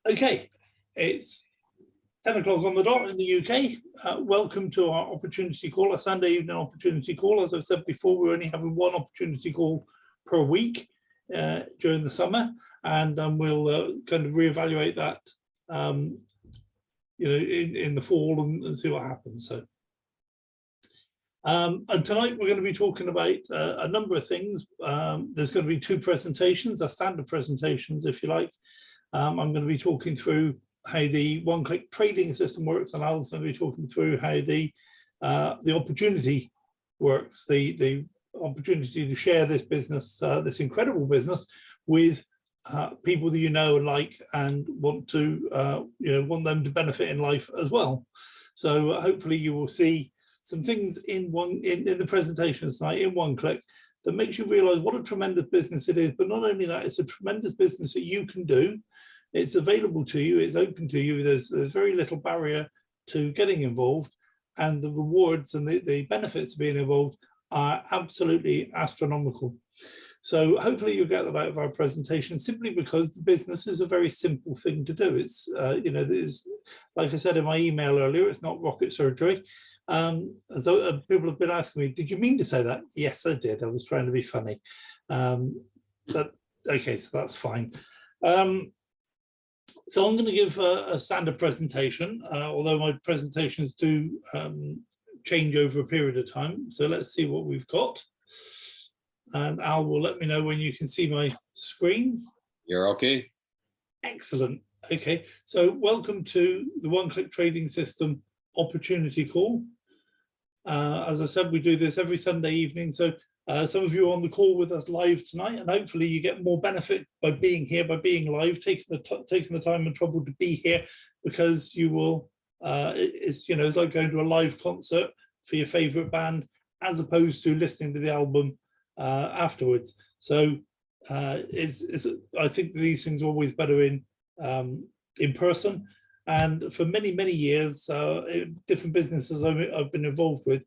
Okay, it's 10 o'clock on the dot in the UK. Welcome to our opportunity call, a Sunday evening opportunity call. As I've said before, we're only having one opportunity call per week during the summer, and we'll kind of reevaluate that, in the fall and see what happens. So, and tonight we're going to be talking about a number of things. There's going to be two presentations, our standard presentations, if you like. I'm going to be talking through how the one-click trading system works, and Al's going to be talking through how the opportunity works, the opportunity to share this business, this incredible business, with people that you know and like, and want to want them to benefit in life as well. So hopefully you will see some things in the presentation tonight in one click that makes you realize what a tremendous business it is. But not only that, it's a tremendous business that you can do. It's available to you, it's open to you. There's very little barrier to getting involved, and the rewards and the benefits of being involved are absolutely astronomical. So hopefully you'll get that out of our presentation, simply because the business is a very simple thing to do. It's like I said in my email earlier, it's not rocket surgery. So people have been asking me, did you mean to say that? Yes, I did. I was trying to be funny. Okay, so that's fine. So I'm going to give a standard presentation, although my presentations do change over a period of time. So let's see what we've got. And Al will let me know when you can see my screen. You're okay. Excellent. Okay, so welcome to the one-click trading system opportunity call. As I said, we do this every Sunday evening. So some of you are on the call with us live tonight, and hopefully you get more benefit by being here, by being live, taking the time and trouble to be here, because you will, it's like going to a live concert for your favorite band, as opposed to listening to the album afterwards. So I think these things are always better in person. And for many, many years, different businesses I've been involved with,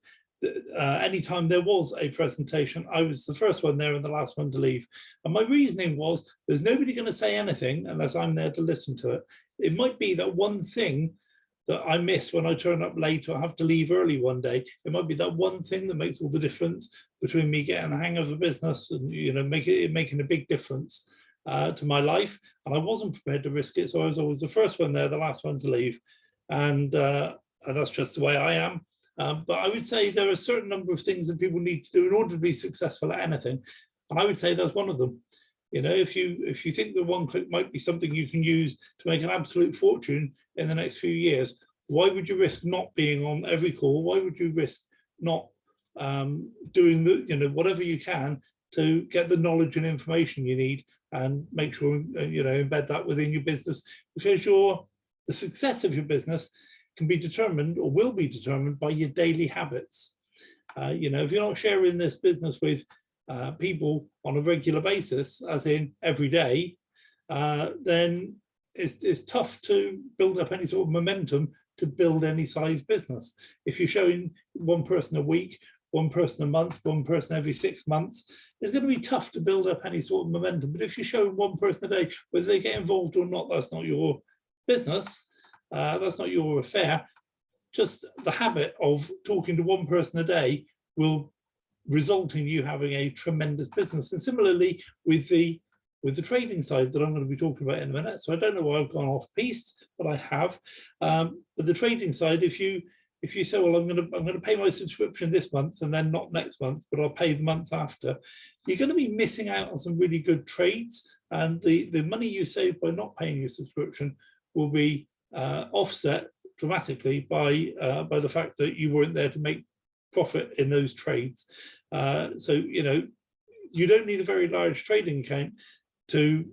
anytime there was a presentation, I was the first one there and the last one to leave. And my reasoning was, there's nobody going to say anything unless I'm there to listen to it. It might be that one thing that I miss when I turn up late or have to leave early one day. It might be that one thing that makes all the difference between me getting the hang of the business and making a big difference to my life. And I wasn't prepared to risk it, so I was always the first one there, the last one to leave, and that's just the way I am. But I would say there are a certain number of things that people need to do in order to be successful at anything, and I would say that's one of them. If you think that one click might be something you can use to make an absolute fortune in the next few years, why would you risk not being on every call? Why would you risk not doing whatever you can to get the knowledge and information you need, and make sure embed that within your business? Because the success of your business can be determined, or will be determined, by your daily habits. If you're not sharing this business with people on a regular basis, as in every day, then it's tough to build up any sort of momentum to build any size business. If you're showing one person a week, one person a month, one person every 6 months, it's going to be tough to build up any sort of momentum. But if you show one person a day, whether they get involved or not, that's not your business. That's not your affair. Just the habit of talking to one person a day will result in you having a tremendous business. And similarly with the trading side that I'm going to be talking about in a minute. So I don't know why I've gone off piste, but I have. But the trading side, if you say, well, I'm going to pay my subscription this month and then not next month, but I'll pay the month after, you're going to be missing out on some really good trades, and the money you save by not paying your subscription will be offset dramatically by the fact that you weren't there to make profit in those trades. So you don't need a very large trading account to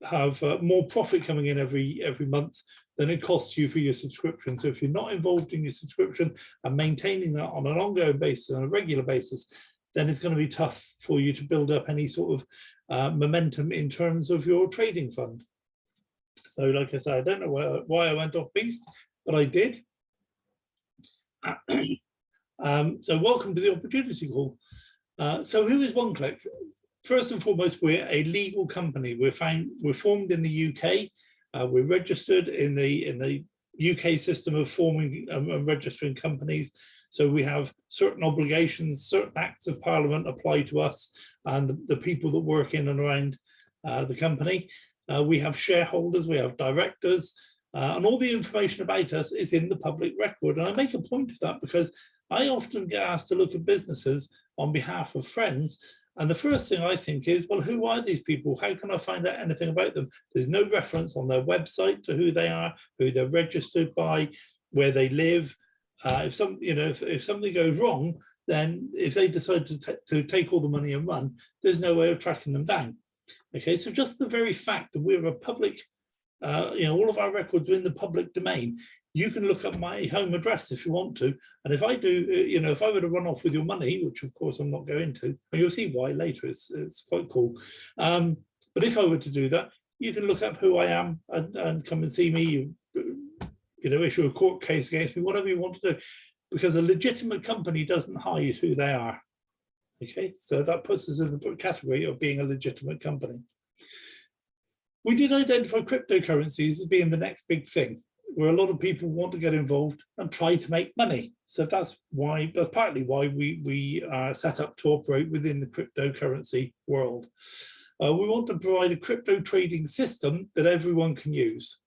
have more profit coming in every month than it costs you for your subscription. So if you're not involved in your subscription and maintaining that on an ongoing basis, on a regular basis, then it's going to be tough for you to build up any sort of momentum in terms of your trading fund. So like I said, I don't know why I went off piste, but I did. So welcome to the opportunity call. So who is One Click? First and foremost, we're a legal company. We're formed in the UK. We're registered in the UK system of forming and registering companies. So we have certain obligations, certain acts of parliament apply to us and the people that work in and around the company. We have shareholders, we have directors, and all the information about us is in the public record. And I make a point of that because I often get asked to look at businesses on behalf of friends. And the first thing I think is, well, who are these people? How can I find out anything about them? There's no reference on their website to who they are, who they're registered by, where they live. If something goes wrong, then if they decide to take all the money and run, there's no way of tracking them down. Okay, so just the very fact that we're a public, all of our records are in the public domain. You can look up my home address if you want to. And if I do, if I were to run off with your money, which of course I'm not going to, and you'll see why later, it's quite cool. But if I were to do that, you can look up who I am and come and see me, issue a court case against me, whatever you want to do, because a legitimate company doesn't hide who they are. Okay, so that puts us in the category of being a legitimate company. We did identify cryptocurrencies as being the next big thing, where a lot of people want to get involved and try to make money. So that's why, but partly why we are set up to operate within the cryptocurrency world. We want to provide a crypto trading system that everyone can use.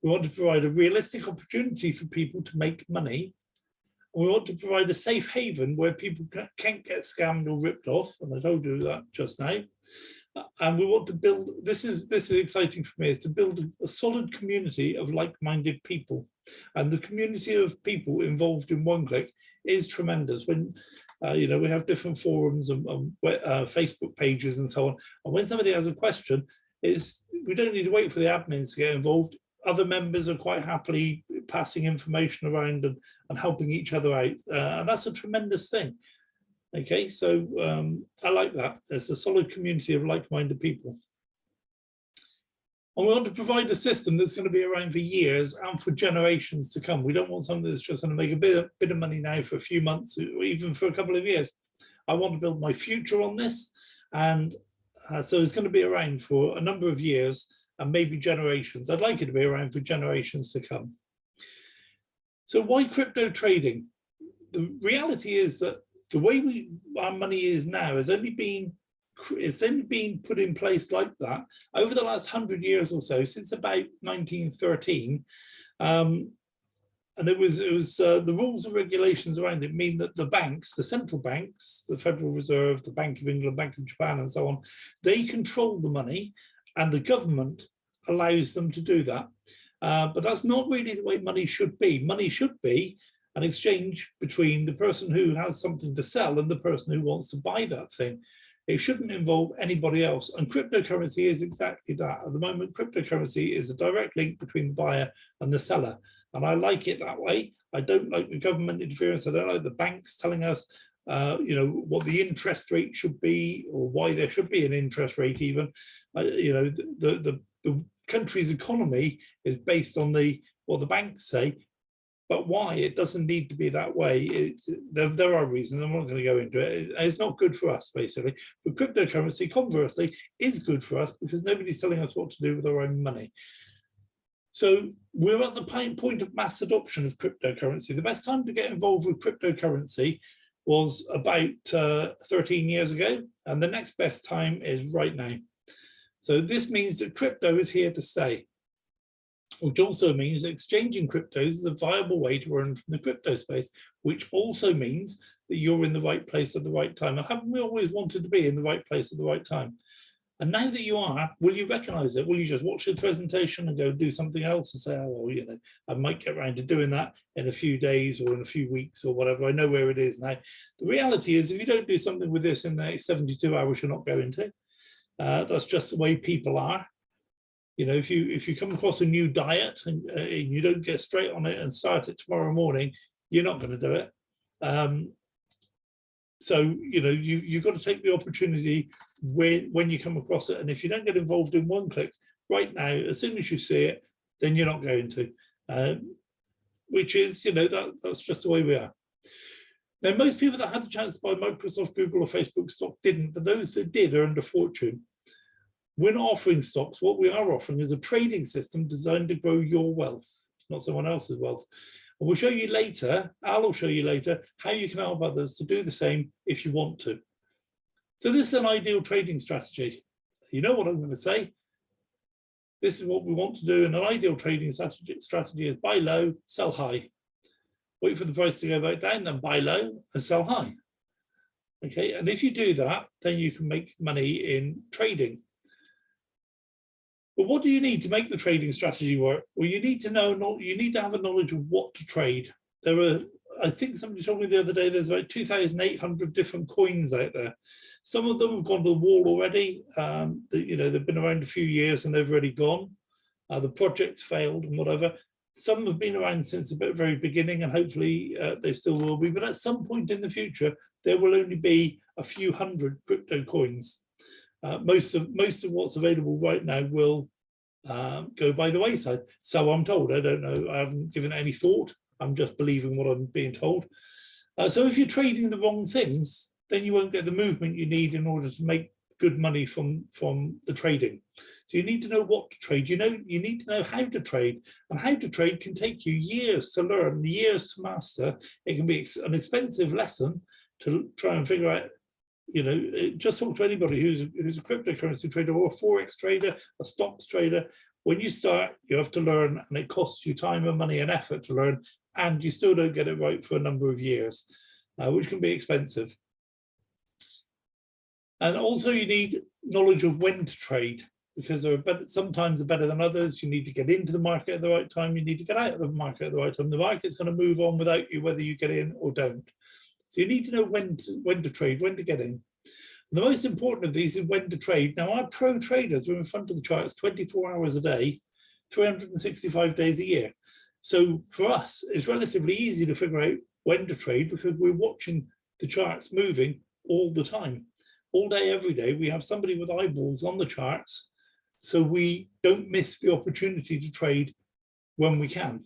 We want to provide a realistic opportunity for people to make money. We want to provide a safe haven where people can't get scammed or ripped off, and I told you that just now. And we want to build, this is exciting for me, is to build a solid community of like-minded people. And the community of people involved in OneClick is tremendous. When, we have different forums and Facebook pages and so on. And when somebody has a question, we don't need to wait for the admins to get involved. Other members are quite happily passing information around and helping each other out. And that's a tremendous thing. Okay, so I like that. There's a solid community of like-minded people. And we want to provide a system that's going to be around for years and for generations to come. We don't want something that's just going to make a bit of money now for a few months or even for a couple of years. I want to build my future on this. And so it's going to be around for a number of years and maybe generations. I'd like it to be around for generations to come. So why crypto trading? The reality is that the way our money is now has only been put in place like that over the last 100 years or so, since about 1913. And it was the rules and regulations around it mean that the banks, the central banks, the Federal Reserve, the Bank of England, Bank of Japan, and so on, they control the money, and the government allows them to do that. But that's not really the way money should be. Money should be an exchange between the person who has something to sell and the person who wants to buy that thing. It shouldn't involve anybody else. And cryptocurrency is exactly that. At the moment, cryptocurrency is a direct link between the buyer and the seller. And I like it that way. I don't like the government interference. I don't like the banks telling us, what the interest rate should be or why there should be an interest rate even. The country's economy is based on what the banks say. But why? It doesn't need to be that way. There are reasons. I'm not going to go into it. It's not good for us, basically. But cryptocurrency, conversely, is good for us because nobody's telling us what to do with our own money. So we're at the point of mass adoption of cryptocurrency. The best time to get involved with cryptocurrency was about 13 years ago. And the next best time is right now. So this means that crypto is here to stay, which also means that exchanging cryptos is a viable way to earn from the crypto space, which also means that you're in the right place at the right time. And haven't we always wanted to be in the right place at the right time? And now that you are, will you recognize it? Will you just watch the presentation and go do something else and say, oh, well, I might get around to doing that in a few days or in a few weeks or whatever. I know where it is now. The reality is, if you don't do something with this in the next 72 hours, you're not going to. That's just the way people are. If you come across a new diet and you don't get straight on it and start it tomorrow morning, you're not going to do it. So you've got to take the opportunity when you come across it. And if you don't get involved in OneClick right now, as soon as you see it, then you're not going to. Which is, that's just the way we are. Now, most people that had the chance to buy Microsoft, Google, or Facebook stock didn't, but those that did earned a fortune. We're not offering stocks. What we are offering is a trading system designed to grow your wealth, not someone else's wealth. And we'll show you later, Al will show you later, how you can help others to do the same if you want to. So this is an ideal trading strategy. You know what I'm going to say. This is what we want to do in an ideal trading strategy is buy low, sell high. Wait for the price to go back down, then buy low and sell high. Okay, and if you do that, then you can make money in trading. But what do you need to make the trading strategy work? Well, you need to know, you need to have a knowledge of what to trade. There are, I think somebody told me the other day, there's about 2,800 different coins out there. Some of them have gone to the wall already. They've been around a few years and they've already gone. The project's failed and whatever. Some have been around since the very beginning, and hopefully they still will be. But at some point in the future, there will only be a few hundred crypto coins. Most of what's available right now will go by the wayside. So I'm told. I don't know. I haven't given it any thought. I'm just believing what I'm being told. So if you're trading the wrong things, then you won't get the movement you need in order to make good money from the trading. So you need to know what to trade. You need to know how to trade, and how to trade can take you years to learn, years to master. It can be an expensive lesson to try and figure out. Just talk to anybody who's a cryptocurrency trader or a forex trader, a stocks trader. When you start, you have to learn, and it costs you time and money and effort to learn, and you still don't get it right for a number of years, which can be expensive. And also you need knowledge of when to trade, because sometimes they're better than others. You need to get into the market at the right time. You need to get out of the market at the right time. The market's going to move on without you, whether you get in or don't. So you need to know when to trade, when to get in. And the most important of these is when to trade. Now, our pro traders are in front of the charts 24 hours a day, 365 days a year. So for us, it's relatively easy to figure out when to trade because we're watching the charts moving all the time. All day, every day, we have somebody with eyeballs on the charts, so we don't miss the opportunity to trade when we can.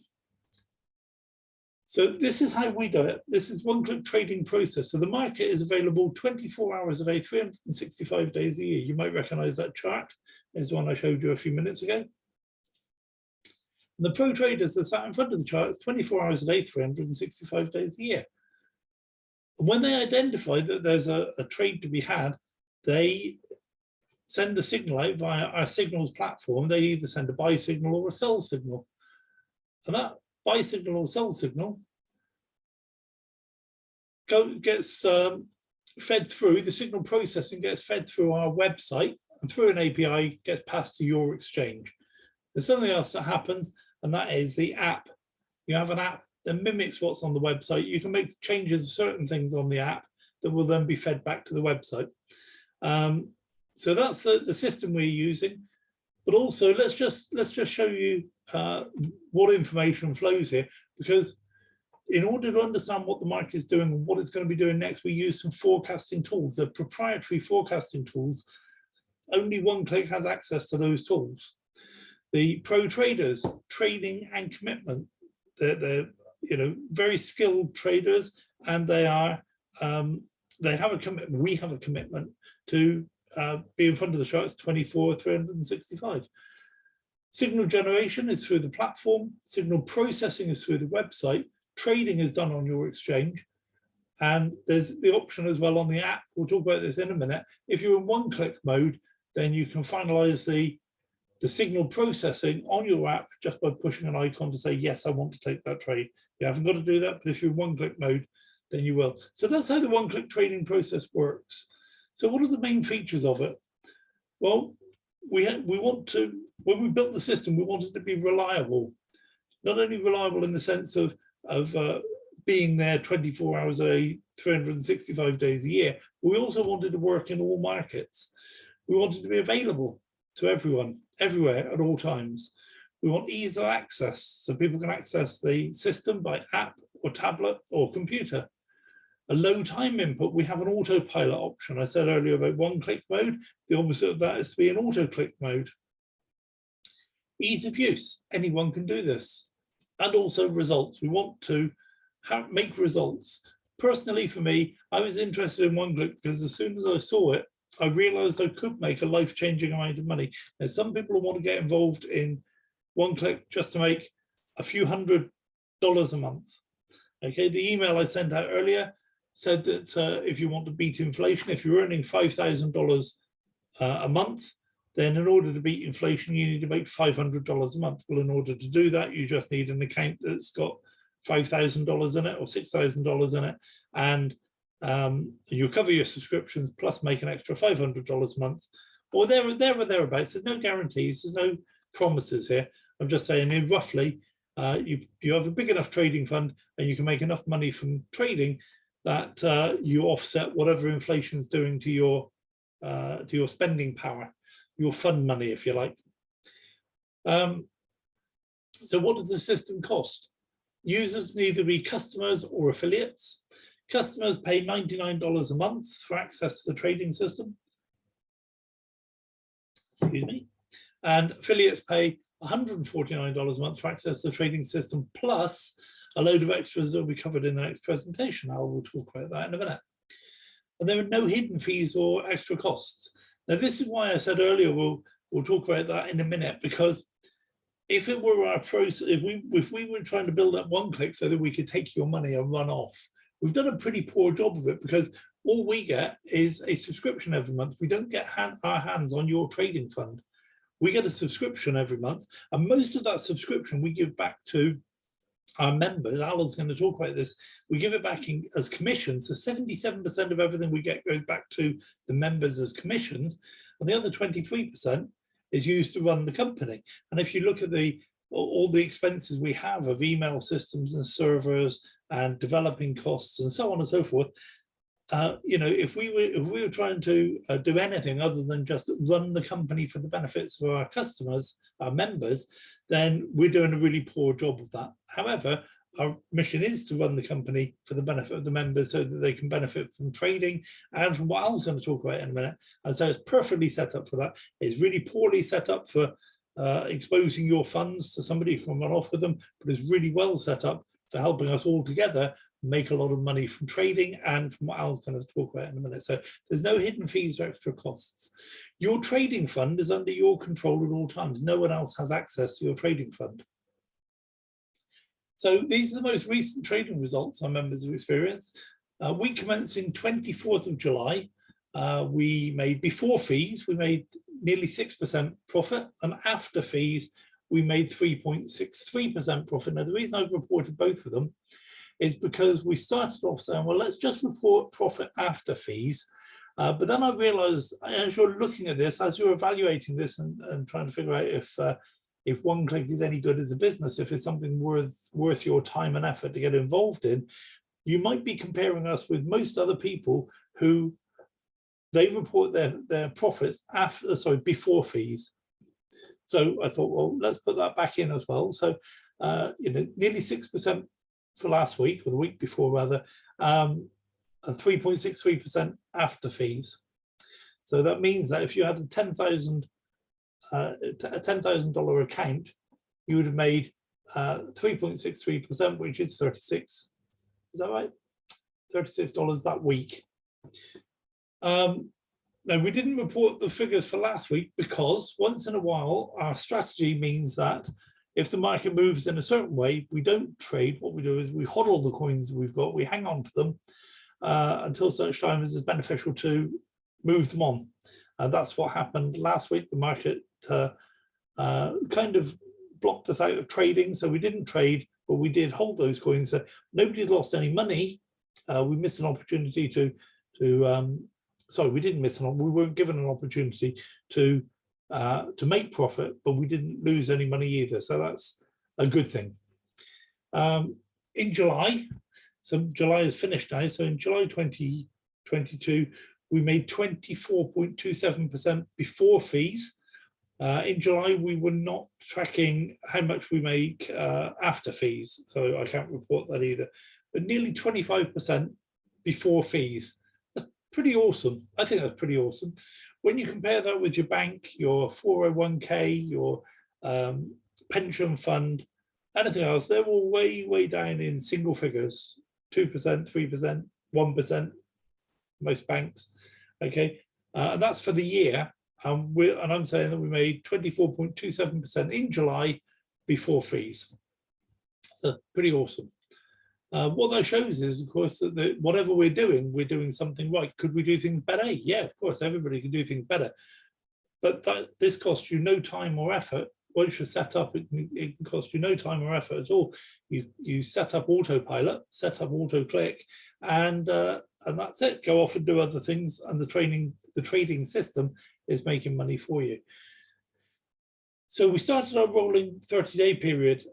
So this is how we do it. This is one-click trading process. So the market is available 24 hours a day, 365 days a year. You might recognize that chart. It's the one I showed you a few minutes ago. And the pro traders are sat in front of the charts 24 hours a day, 365 days a year. When they identify that there's a trade to be had, they send the signal out via our signals platform. They either send a buy signal or a sell signal. And that buy signal or sell signal gets fed through, the signal processing gets fed through our website, and through an API gets passed to your exchange. There's something else that happens, and that is the app. You have an app that mimics what's on the website. You can make changes to certain things on the app that will then be fed back to the website. So that's the system we're using. But also, let's just show you what information flows here, because in order to understand what the market is doing and what it's going to be doing next, we use some forecasting tools. They're proprietary forecasting tools. Only OneClick has access to those tools. The pro traders, trading and commitment, they're very skilled traders, and they have a commitment. We have a commitment to be in front of the charts 24/365. Signal generation is through the platform. Signal processing is through the website. Trading is done on your exchange. And there's the option as well on the app. We'll talk about this in a minute. If you're in one-click mode, then you can finalize the signal processing on your app just by pushing an icon to say, yes, I want to take that trade. You haven't got to do that, but if you're in one-click mode, then you will. So that's how the one-click trading process works. So what are the main features of it? Well, we want to, when we built the system, we wanted to be reliable. Not only reliable in the sense of being there 24 hours a day, 365 days a year, but we also wanted to work in all markets. We wanted to be available to everyone, everywhere, at all times. We want ease of access, so people can access the system by app or tablet or computer. A low time input, we have an autopilot option. I said earlier about one-click mode. The opposite of that is to be an auto-click mode. Ease of use, anyone can do this. And also results. We want to make results. Personally, for me, I was interested in one-click because as soon as I saw it, I realized I could make a life-changing amount of money. There's some people who want to get involved in one click just to make a few $100 a month. Okay, the email I sent out earlier said that if you want to beat inflation, if you're earning $5,000 a month, then in order to beat inflation, you need to make $500 a month. Well, in order to do that, you just need an account that's got $5,000 in it or $6,000 in it, and you cover your subscriptions plus make an extra $500 a month, or there or thereabouts. There's no guarantees, there's no promises here. I'm just saying, roughly, you have a big enough trading fund and you can make enough money from trading that you offset whatever inflation is doing to your spending power, your fund money, if you like. So what does the system cost? Users can either be customers or affiliates. Customers pay $99 a month for access to the trading system. Excuse me. And affiliates pay $149 a month for access to the trading system, plus a load of extras that will be covered in the next presentation. I will talk about that in a minute. And there are no hidden fees or extra costs. Now, this is why I said earlier, we'll talk about that in a minute, because if it were our process, if we were trying to build up one click so that we could take your money and run off, we've done a pretty poor job of it, because all we get is a subscription every month. We don't get our hands on your trading fund. We get a subscription every month, and most of that subscription we give back to our members. Alan's going to talk about this. We give it back as commissions. So 77% of everything we get goes back to the members as commissions, and the other 23% is used to run the company. And if you look at all the expenses we have of email systems and servers and developing costs and so on and so forth, if we were trying to do anything other than just run the company for the benefits of our customers, our members, then we're doing a really poor job of that. However, our mission is to run the company for the benefit of the members so that they can benefit from trading and from what Al's going to talk about in a minute. And so it's perfectly set up for that. It's really poorly set up for exposing your funds to somebody who can run off with them, but it's really well set up for helping us all together make a lot of money from trading and from what Al's going to talk about in a minute. So there's no hidden fees or extra costs. Your trading fund is under your control at all times. No one else has access to your trading fund. So these are the most recent trading results our members have experienced. Week commencing 24th of July, we made, before fees, we made nearly 6% profit, and after fees, we made 3.63% profit. Now, the reason I've reported both of them is because we started off saying, well, let's just report profit after fees. But then I realized, as you're looking at this, as you're evaluating this and trying to figure out if one click is any good as a business, if it's something worth your time and effort to get involved in, you might be comparing us with most other people who they report their profits before fees. So I thought, well, let's put that back in as well. So nearly 6% for last week, or the week before rather, and 3.63% after fees. So that means that if you had a $10,000 account, you would have made 3.63%, which is 36. Is that right? $36 that week. Now, we didn't report the figures for last week because once in a while, our strategy means that if the market moves in a certain way, we don't trade. What we do is we hodl the coins we've got, we hang on to them until such time as it's beneficial to move them on. And that's what happened last week. The market kind of blocked us out of trading. So we didn't trade, but we did hold those coins. So nobody's lost any money. We missed an opportunity we didn't miss we weren't given an opportunity to make profit, but we didn't lose any money either. So that's a good thing. In July, so July is finished now. So in July 2022, we made 24.27% before fees. In July, we were not tracking how much we make after fees, so I can't report that either, but nearly 25% before fees. That's pretty awesome. I think that's pretty awesome. When you compare that with your bank, your 401k, your pension fund, anything else, they're all way, way down in single figures, 2%, 3%, 1%, most banks, okay? and that's for the year. And I'm saying that we made 24.27% in July before fees. So pretty awesome. What that shows is, of course, that whatever we're doing something right. Could we do things better? Yeah, of course, everybody can do things better. But this costs you no time or effort. Once you're set up, it can cost you no time or effort at all. You set up autopilot, set up auto click, and that's it. Go off and do other things, and the trading system is making money for you. So we started our rolling 30-day period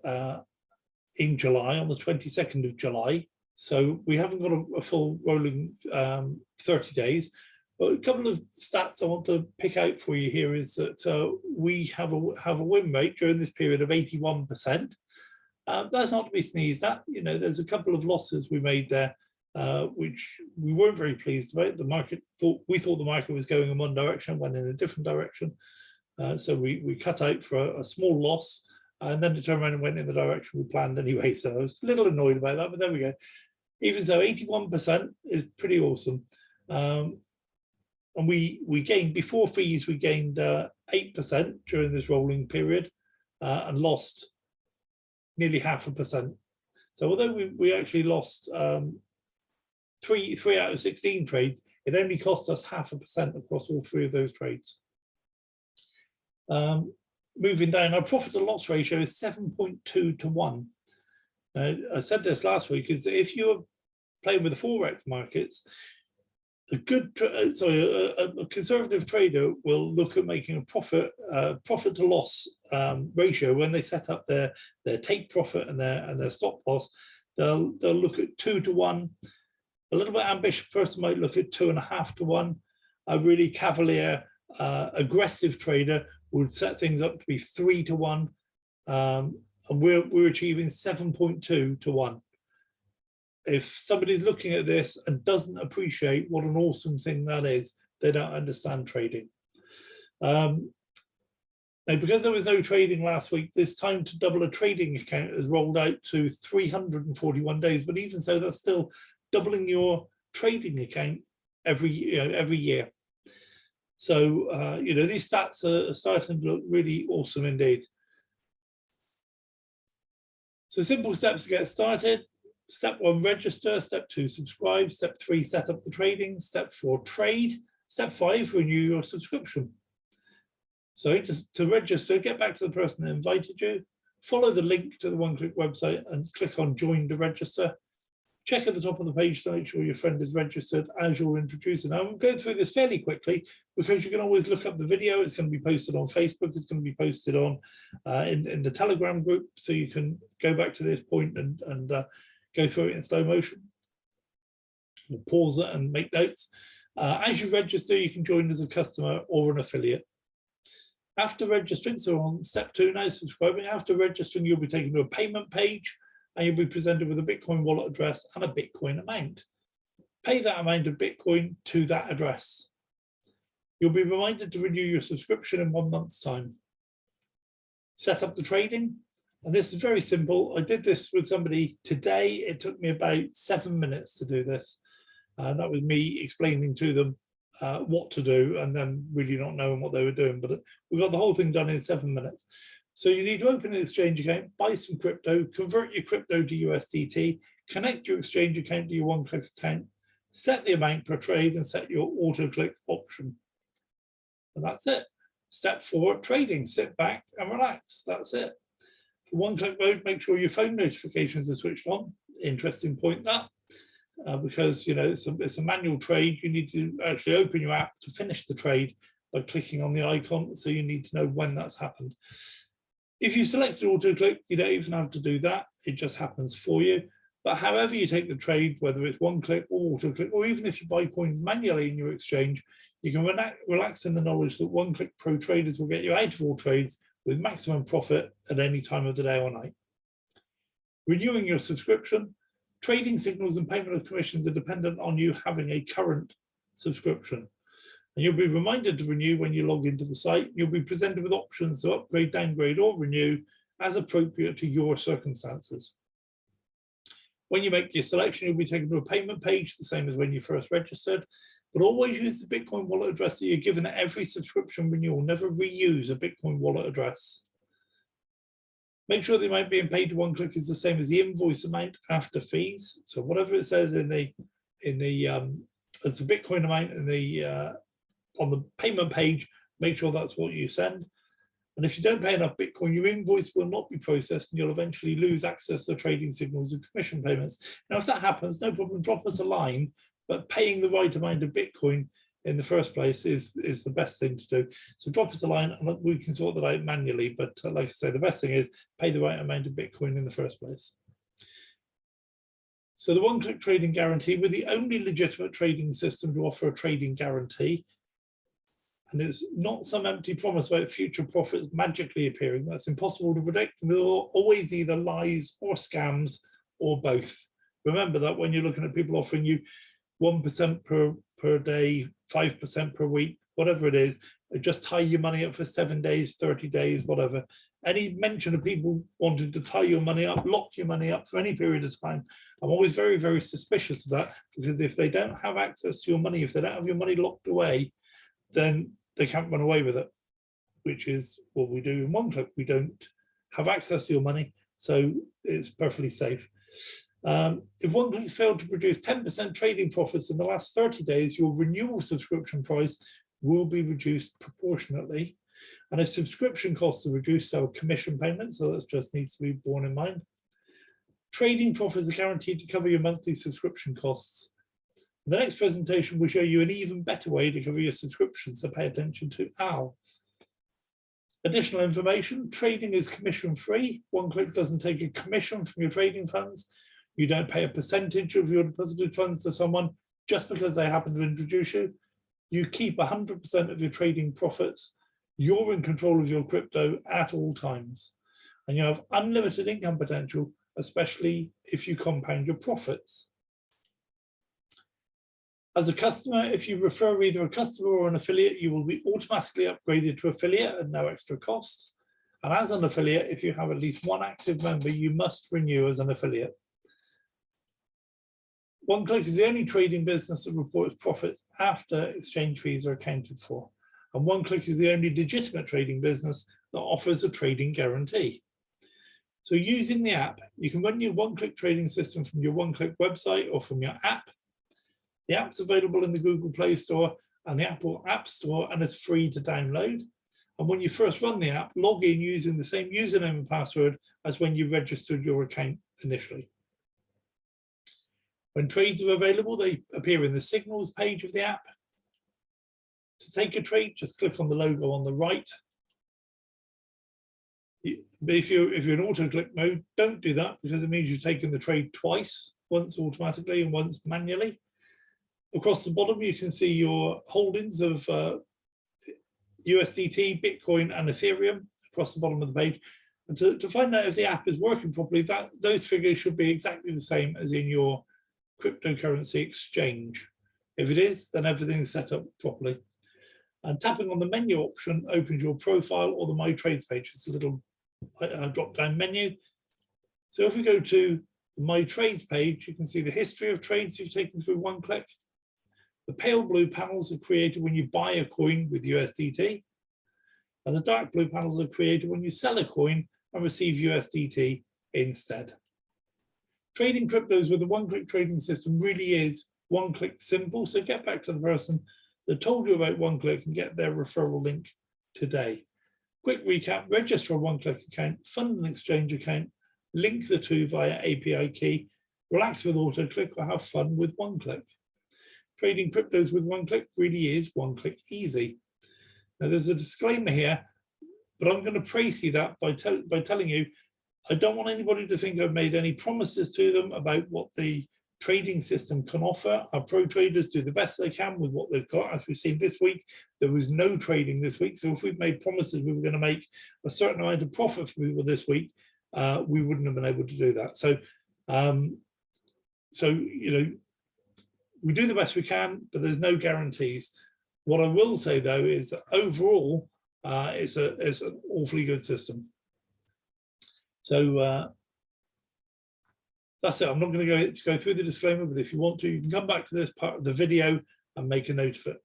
in July, on the 22nd of July. So we haven't got a full rolling 30 days. But a couple of stats I want to pick out for you here is that we have a win rate during this period of 81%. That's not to be sneezed at. You know, there's a couple of losses we made there, which we weren't very pleased about. We thought the market was going in one direction, went in a different direction. So we cut out for a small loss, and then it turned around and went in the direction we planned anyway. So I was a little annoyed about that, but there we go. Even so, 81% is pretty awesome. And we gained, before fees, we gained 8% during this rolling period and lost nearly 0.5%. So although we actually lost 3 out of 16 trades, it only cost us 0.5% across all 3 of those trades. Moving down, our profit and loss ratio is 7.2 to 1. Now, I said this last week, is that if you're playing with the Forex markets, a conservative trader will look at making a profit to loss ratio when they set up their take profit and their stop loss. They'll look at 2 to 1. A little bit ambitious person might look at 2.5 to 1. A really cavalier, aggressive trader would set things up to be 3 to 1, and we're achieving 7.2 to 1. If somebody's looking at this and doesn't appreciate what an awesome thing that is, they don't understand trading. Now, because there was no trading last week, this time to double a trading account has rolled out to 341 days. But even so, that's still doubling your trading account every year. So these stats are starting to look really awesome indeed. So simple steps to get started. Step 1, register. Step 2, subscribe. Step 3, set up the trading. Step 4, trade. Step 5, renew your subscription. So just to register, get back to the person that invited you, follow the link to the OneClick website and click on join to register. Check at the top of the page to make sure your friend is registered as your introducer. Now, I'm going through this fairly quickly because you can always look up the video. It's going to be posted on Facebook. It's going to be posted on in the Telegram group. So you can go back to this point and go through it in slow motion. We'll pause it and make notes. As you register, you can join as a customer or an affiliate. After registering, so on step 2 now, subscribing, after registering, you'll be taken to a payment page and you'll be presented with a Bitcoin wallet address and a Bitcoin amount. Pay that amount of Bitcoin to that address. You'll be reminded to renew your subscription in 1 month's time. Set up the trading. And this is very simple. I did this with somebody today. It took me about 7 minutes to do this. And that was me explaining to them what to do and then really not knowing what they were doing. But we got the whole thing done in 7 minutes. So you need to open an exchange account, buy some crypto, convert your crypto to USDT, connect your exchange account to your OneClick account, set the amount per trade and set your auto click option. And that's it. Step 4, trading. Sit back and relax. That's it. For OneClick mode, make sure your phone notifications are switched on. Interesting point that, because it's a manual trade. You need to actually open your app to finish the trade by clicking on the icon. So you need to know when that's happened. If you selected auto click, you don't even have to do that. It just happens for you. But however you take the trade, whether it's OneClick or auto click, or even if you buy coins manually in your exchange, you can relax in the knowledge that OneClick Pro traders will get you out of all trades with maximum profit at any time of the day or night. Renewing your subscription, trading signals and payment of commissions are dependent on you having a current subscription. And you'll be reminded to renew when you log into the site. You'll be presented with options to upgrade, downgrade, or renew as appropriate to your circumstances. When you make your selection, you'll be taken to a payment page, the same as when you first registered. but always use the Bitcoin wallet address that you're given at every subscription renewal. Never reuse a Bitcoin wallet address. Make sure the amount being paid to OneClick is the same as the invoice amount after fees. So whatever it says as the Bitcoin amount in the on the payment page, make sure that's what you send. And if you don't pay enough Bitcoin, your invoice will not be processed and you'll eventually lose access to trading signals and commission payments. Now, if that happens, no problem, drop us a line, but paying the right amount of Bitcoin in the first place is the best thing to do. So drop us a line and we can sort that out manually. But like I say, the best thing is pay the right amount of Bitcoin in the first place. So the one-click trading guarantee, we're the only legitimate trading system to offer a trading guarantee. And it's not some empty promise about future profits magically appearing. That's impossible to predict. There are always either lies or scams or both. Remember that when you're looking at people offering you 1% per day, 5% per week, whatever it is, just tie your money up for 7 days, 30 days, whatever. Any mention of people wanting to tie your money up, lock your money up for any period of time, I'm always very, very suspicious of that, because if they don't have access to your money, if they don't have your money locked away, then they can't run away with it, which is what we do in OneClick. We don't have access to your money, so it's perfectly safe. If OneClick failed to produce 10% trading profits in the last 30 days, your renewal subscription price will be reduced proportionately. And if subscription costs are reduced, so are commission payments, so that just needs to be borne in mind. Trading profits are guaranteed to cover your monthly subscription costs. The next presentation will show you an even better way to cover your subscriptions, so pay attention to how. Additional information, trading is commission free. OneClick doesn't take a commission from your trading funds. You don't pay a percentage of your deposited funds to someone just because they happen to introduce you. You keep 100% of your trading profits. You're in control of your crypto at all times. And you have unlimited income potential, especially if you compound your profits. As a customer, if you refer either a customer or an affiliate, you will be automatically upgraded to affiliate at no extra cost. And as an affiliate, if you have at least one active member, you must renew as an affiliate. OneClick is the only trading business that reports profits after exchange fees are accounted for. And OneClick is the only legitimate trading business that offers a trading guarantee. So using the app, you can run your OneClick trading system from your OneClick website or from your app. The app's available in the Google Play Store and the Apple App Store and is free to download. And when you first run the app, log in using the same username and password as when you registered your account initially. When trades are available, they appear in the signals page of the app. To take a trade, just click on the logo on the right. If you're in auto-click mode, don't do that, because it means you've taken the trade twice, once automatically and once manually. Across the bottom, you can see your holdings of USDT, Bitcoin, and Ethereum across the bottom of the page. And to find out if the app is working properly, those figures should be exactly the same as in your cryptocurrency exchange. If it is, then everything's set up properly. And tapping on the menu option opens your profile or the My Trades page. It's a little drop-down menu. So if we go to the My Trades page, you can see the history of trades you've taken through OneClick. The pale blue panels are created when you buy a coin with USDT. And the dark blue panels are created when you sell a coin and receive USDT instead. Trading cryptos with the OneClick trading system really is one-click simple. So get back to the person that told you about OneClick and get their referral link today. Quick recap, register a OneClick account, fund an exchange account, link the two via API key, relax with AutoClick, or have fun with OneClick. Trading cryptos with OneClick really is one-click easy. Now there's a disclaimer here, but I'm going to précis that by telling you, I don't want anybody to think I've made any promises to them about what the trading system can offer. Our pro traders do the best they can with what they've got. As we've seen this week, there was no trading this week. So if we'd made promises we were going to make a certain amount of profit for people this week, we wouldn't have been able to do that. So, you know, we do the best we can, but there's no guarantees. What I will say though is that overall, it's an awfully good system. So that's it. I'm not going to go through the disclaimer, but if you want to, you can come back to this part of the video and make a note of it.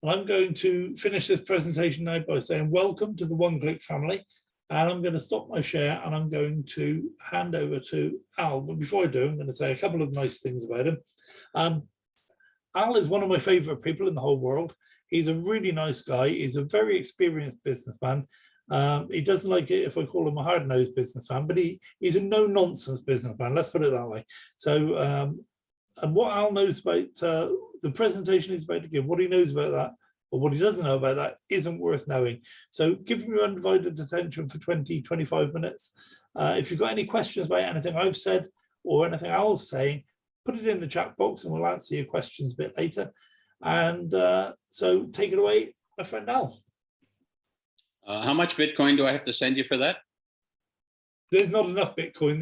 And I'm going to finish this presentation now by saying welcome to the One-Click family. And I'm going to stop my share and I'm going to hand over to Al. But before I do, I'm going to say a couple of nice things about him. Al is one of my favorite people in the whole world. He's a really nice guy. He's a very experienced businessman. He doesn't like it if I call him a hard-nosed businessman, but he's a no-nonsense businessman. Let's put it that way. So, and what Al knows about the presentation he's about to give, what he knows about that, or what he doesn't know about that, isn't worth knowing. So give him your undivided attention for 20, 25 minutes. If you've got any questions about anything I've said or anything Al's saying, put it in the chat box and we'll answer your questions a bit later. And so take it away, my friend Al. How much Bitcoin do I have to send you for that? There's not enough Bitcoin.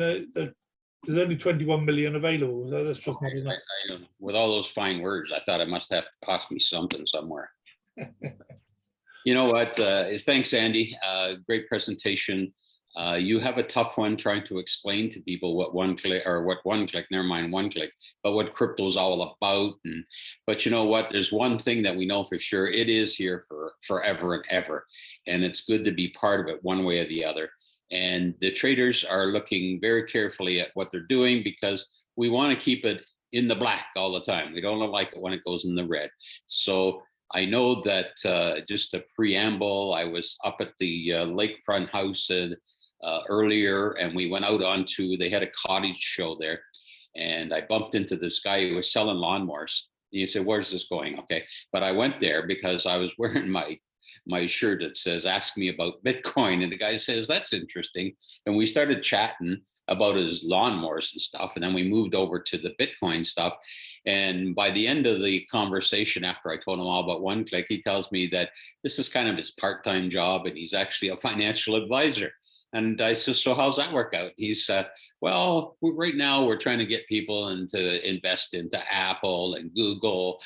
There's only 21 million available, so that's just not enough. With all those fine words, I thought it must have to cost me something somewhere. You know what? Thanks, Andy. Great presentation. You have a tough one trying to explain to people what one-click, never mind one-click, but what crypto is all about. But you know what? There's one thing that we know for sure. It is here for forever and ever. And it's good to be part of it one way or the other. And the traders are looking very carefully at what they're doing because we want to keep it in the black all the time. We don't like it when it goes in the red. So I know that just a preamble, I was up at the lakefront house earlier, and we went out onto, they had a cottage show there, and I bumped into this guy who was selling lawnmowers. And you said, where's this going? Okay, but I went there because I was wearing my shirt that says, ask me about Bitcoin. And the guy says, that's interesting. And we started chatting about his lawnmowers and stuff. And then we moved over to the Bitcoin stuff. And by the end of the conversation, after I told him all about one-click, he tells me that this is kind of his part-time job and he's actually a financial advisor. And I said, so how's that work out? He said, well, right now we're trying to get people to invest into Apple and Google.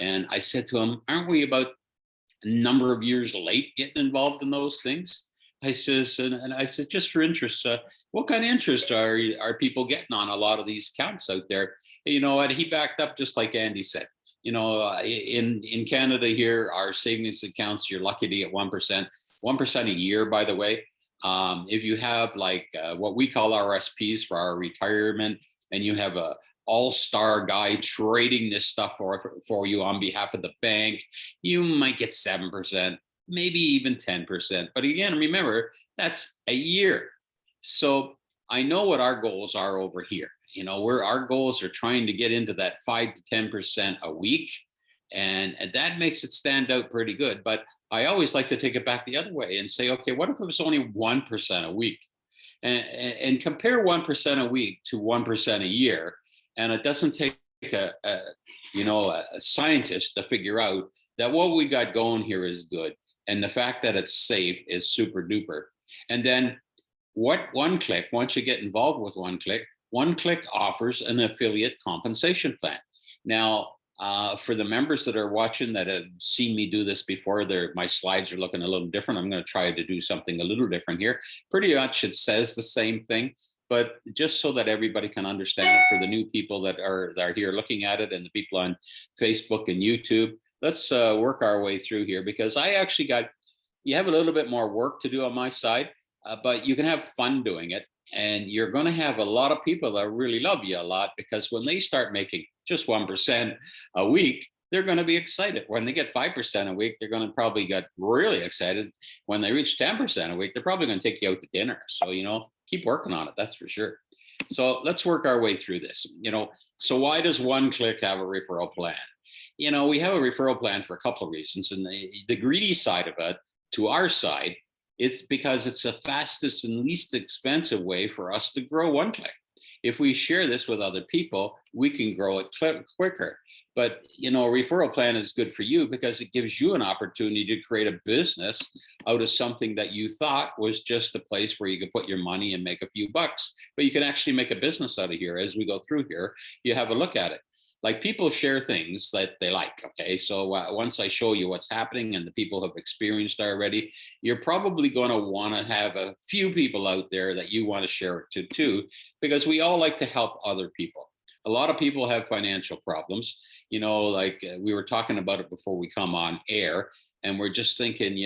And I said to him, aren't we about a number of years late getting involved in those things? I says, and I said, just for interest, what kind of interest are people getting on a lot of these accounts out there? You know, and he backed up just like Andy said. You know, in Canada here, our savings accounts, you're lucky to get 1% a year, by the way. If you have like what we call RSPs for our retirement, and you have a all-star guy trading this stuff for you on behalf of the bank, you might get 7%, maybe even 10%. But again, remember, that's a year. So I know what our goals are over here. You know, our goals are trying to get into that 5 to 10% a week. And that makes it stand out pretty good. But I always like to take it back the other way and say, okay, what if it was only 1% a week? And compare 1% a week to 1% a year. And it doesn't take a scientist to figure out that what we got going here is good. And the fact that it's safe is super duper. And then what one-click, once you get involved with one-click offers an affiliate compensation plan. Now, for the members that are watching that have seen me do this before, my slides are looking a little different. I'm going to try to do something a little different here. Pretty much it says the same thing, but just so that everybody can understand it for the new people that are here looking at it and the people on Facebook and YouTube, let's work our way through here, because I actually you have a little bit more work to do on my side, but you can have fun doing it. And you're going to have a lot of people that really love you a lot, because when they start making just 1% a week, they're going to be excited. When they get 5% a week, they're going to probably get really excited. When they reach 10% a week, they're probably going to take you out to dinner. So, you know, keep working on it. That's for sure. So let's work our way through this. You know, so why does one-click have a referral plan? You know, we have a referral plan for a couple of reasons. And the greedy side of it, to our side, it's because it's the fastest and least expensive way for us to grow one-click. If we share this with other people, we can grow it quicker. But, you know, a referral plan is good for you because it gives you an opportunity to create a business out of something that you thought was just a place where you could put your money and make a few bucks. But you can actually make a business out of here. As we go through here, you have a look at it. Like, people share things that they like, okay? So once I show you what's happening and the people have experienced already, you're probably going to want to have a few people out there that you want to share it to too, because we all like to help other people. A lot of people have financial problems, like we were talking about it before we come on air, and we're just thinking,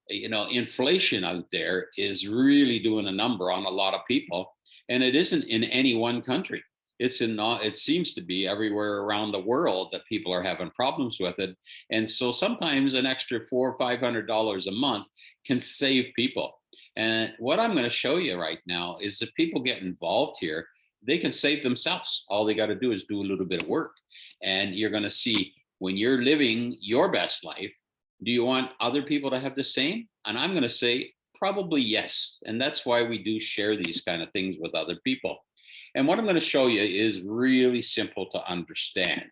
inflation out there is really doing a number on a lot of people, and it isn't in any one country. It seems to be everywhere around the world that people are having problems with it. And so sometimes an extra $400 or $500 a month can save people. And what I'm going to show you right now is if people get involved here, they can save themselves. All they got to do is do a little bit of work. And you're going to see, when you're living your best life, do you want other people to have the same? And I'm going to say probably yes. And that's why we do share these kind of things with other people. And what I'm going to show you is really simple to understand.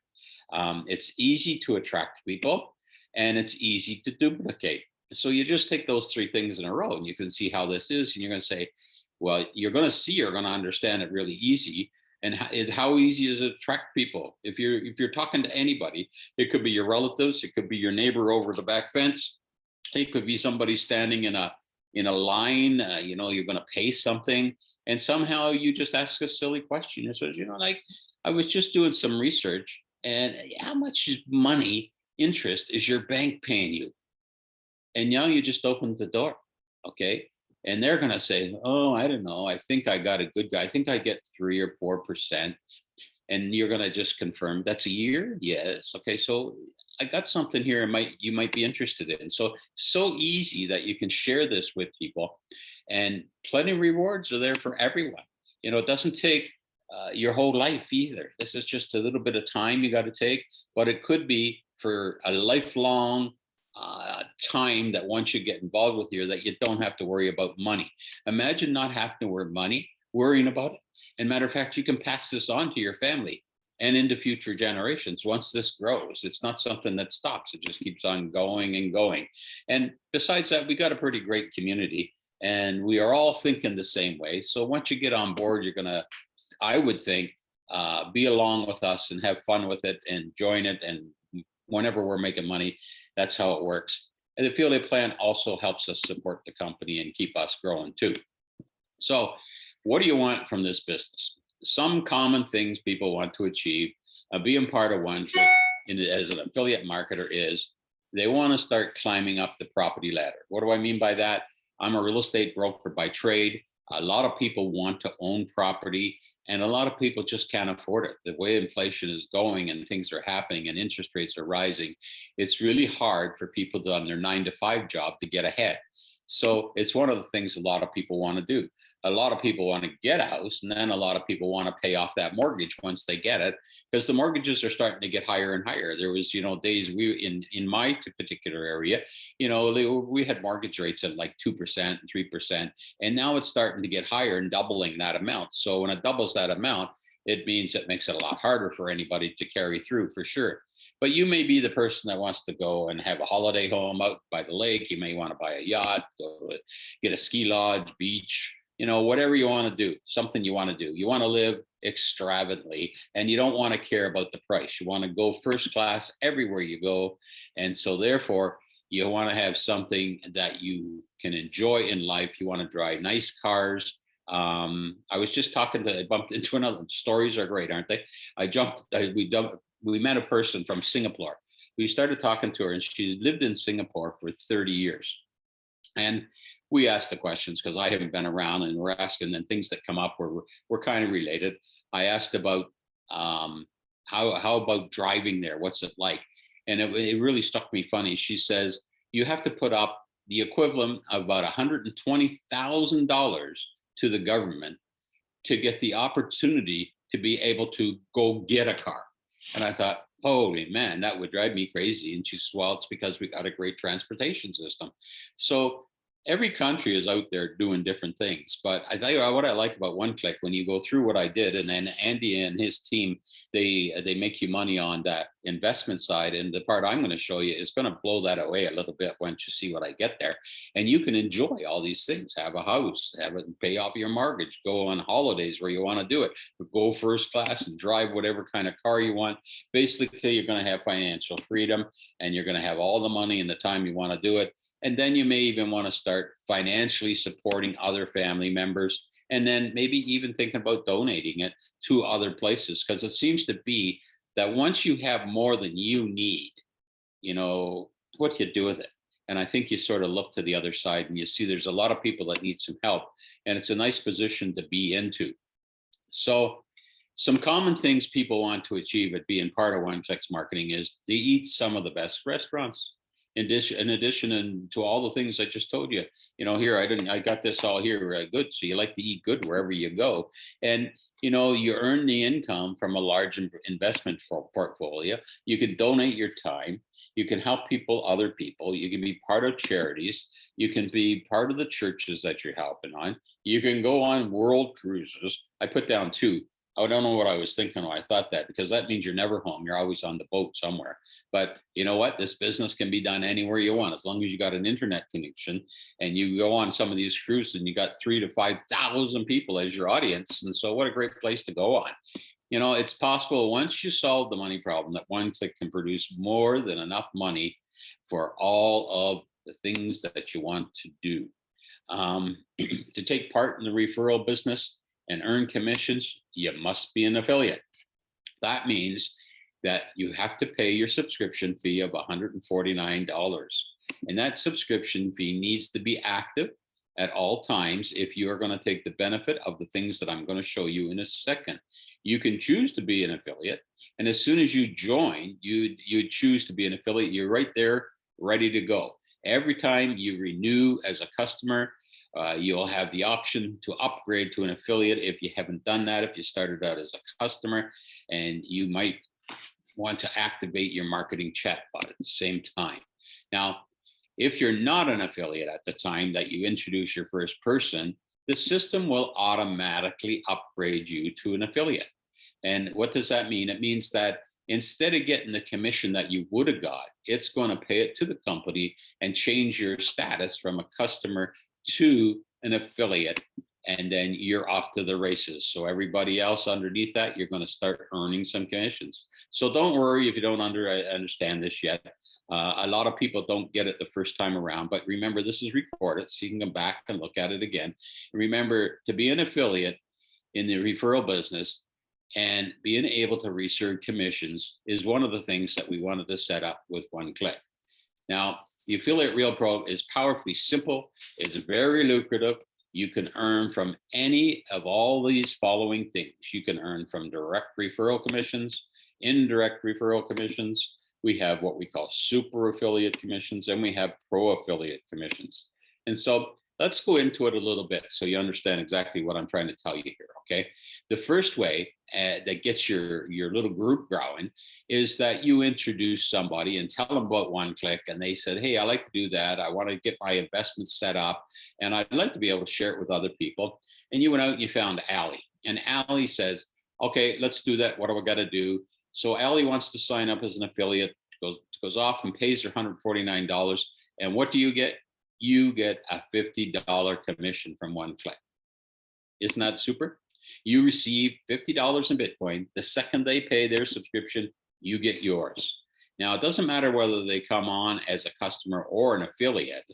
It's easy to attract people, and it's easy to duplicate. So you just take those three things in a row, and you can see how this is. And you're going to say, well, you're going to understand it really easy. And how easy is it to attract people? If you're talking to anybody, it could be your relatives, it could be your neighbor over the back fence, it could be somebody standing in a line. You're going to pay something, and somehow you just ask a silly question. It says, like, I was just doing some research, and how much money interest is your bank paying you? And now you just opened the door, okay? And they're going to say, oh, I don't know. I think I got a good guy. I think I get 3 or 4%. And you're going to just confirm that's a year. Yes. Okay. So I got something here you might be interested in. So easy that you can share this with people, and plenty of rewards are there for everyone. It doesn't take your whole life either. This is just a little bit of time you got to take, but it could be for a lifelong time that once you get involved with here, that you don't have to worry about money. Imagine not having to worrying about it. And matter of fact, you can pass this on to your family and into future generations. Once this grows, it's not something that stops. It just keeps on going and going. And besides that, we got a pretty great community, and we are all thinking the same way. So once you get on board, you're going to, I would think, be along with us and have fun with it and join it. And whenever we're making money, that's how it works. And the Field Day Plan also helps us support the company and keep us growing too. So what do you want from this business? Some common things people want to achieve, being part of one as an affiliate marketer, is they want to start climbing up the property ladder. What do I mean by that? I'm a real estate broker by trade. A lot of people want to own property, and a lot of people just can't afford it. The way inflation is going and things are happening and interest rates are rising, it's really hard for people on their 9-to-5 job to get ahead. So it's one of the things a lot of people want to do. A lot of people want to get a house, and then a lot of people want to pay off that mortgage once they get it, because the mortgages are starting to get higher and higher. There was, days in my particular area, we had mortgage rates at like 2% and 3%, and now it's starting to get higher and doubling that amount. So when it doubles that amount, it means it makes it a lot harder for anybody to carry through, for sure. But you may be the person that wants to go and have a holiday home out by the lake. You may want to buy a yacht, get a ski lodge, beach, whatever you want to do, something you want to do. You want to live extravagantly, and you don't want to care about the price. You want to go first class everywhere you go. And so therefore, you want to have something that you can enjoy in life. You want to drive nice cars. I was just I bumped into another. Stories are great, aren't they? We met a person from Singapore. We started talking to her, and she lived in Singapore for 30 years. And we asked the questions because I haven't been around, and we're asking, and things that come up we're kind of related. I asked about how about driving there? What's it like? And it really struck me funny. She says, you have to put up the equivalent of about $120,000 to the government to get the opportunity to be able to go get a car. And I thought, holy man, that would drive me crazy. And she says, well, it's because we got a great transportation system. So every country is out there doing different things. But I tell you what I like about One Click, when you go through what I did, and then Andy and his team, they make you money on that investment side. And the part I'm going to show you is going to blow that away a little bit once you see what I get there. And you can enjoy all these things, have a house, have it, pay off your mortgage, go on holidays where you want to do it, go first class and drive whatever kind of car you want. Basically, you're going to have financial freedom, and you're going to have all the money and the time you want to do it. And then you may even want to start financially supporting other family members. And then maybe even thinking about donating it to other places, because it seems to be that once you have more than you need, what do you do with it? And I think you sort of look to the other side and you see there's a lot of people that need some help, and it's a nice position to be into. So some common things people want to achieve at being part of One-Click's marketing is they eat some of the best restaurants. In addition to all the things I just told you, here I got this all here good. So you like to eat good wherever you go, and you earn the income from a large investment portfolio. You can donate your time. You can help other people. You can be part of charities. You can be part of the churches that you're helping on. You can go on world cruises. I put down 2. I don't know what I was thinking when I thought that, because that means you're never home. You're always on the boat somewhere. But you know what? This business can be done anywhere you want, as long as you got an internet connection and you go on some of these cruises and you got 3,000 to 5,000 people as your audience. And so what a great place to go on. It's possible once you solve the money problem that One-Click can produce more than enough money for all of the things that you want to do. To take part in the referral business and earn commissions, you must be an affiliate. That means that you have to pay your subscription fee of $149. And that subscription fee needs to be active at all times if you are going to take the benefit of the things that I'm going to show you in a second. You can choose to be an affiliate, and as soon as you join, you choose to be an affiliate. You're right there, ready to go. Every time you renew as a customer, you'll have the option to upgrade to an affiliate if you haven't done that, if you started out as a customer, and you might want to activate your marketing chatbot at the same time. Now, if you're not an affiliate at the time that you introduce your first person, the system will automatically upgrade you to an affiliate. And what does that mean? It means that instead of getting the commission that you would have got, it's going to pay it to the company and change your status from a customer to an affiliate. And then you're off to the races. So everybody else underneath that, you're going to start earning some commissions. So don't worry if you don't understand this yet. A lot of people don't get it the first time around, but remember, this is recorded, so you can come back and look at it again. Remember, to be an affiliate in the referral business and being able to receive commissions is one of the things that we wanted to set up with One-Click. Now, the Affiliate Real Pro is powerfully simple. It's very lucrative. You can earn from any of all these following things. You can earn from direct referral commissions, indirect referral commissions. We have what we call super affiliate commissions, and we have pro affiliate commissions. And so let's go into it a little bit so you understand exactly what I'm trying to tell you here, okay? The first way that gets your little group growing is that you introduce somebody and tell them about One-Click, and they said, hey, I like to do that. I want to get my investments set up, and I'd like to be able to share it with other people. And you went out and you found Allie, and Allie says, okay, let's do that. What do I got to do? So Allie wants to sign up as an affiliate, goes off and pays her $149. And what do you get? You get a $50 commission from One-Click. Isn't that super? You receive $50 in Bitcoin. The second they pay their subscription, you get yours. Now, it doesn't matter whether they come on as a customer or an affiliate,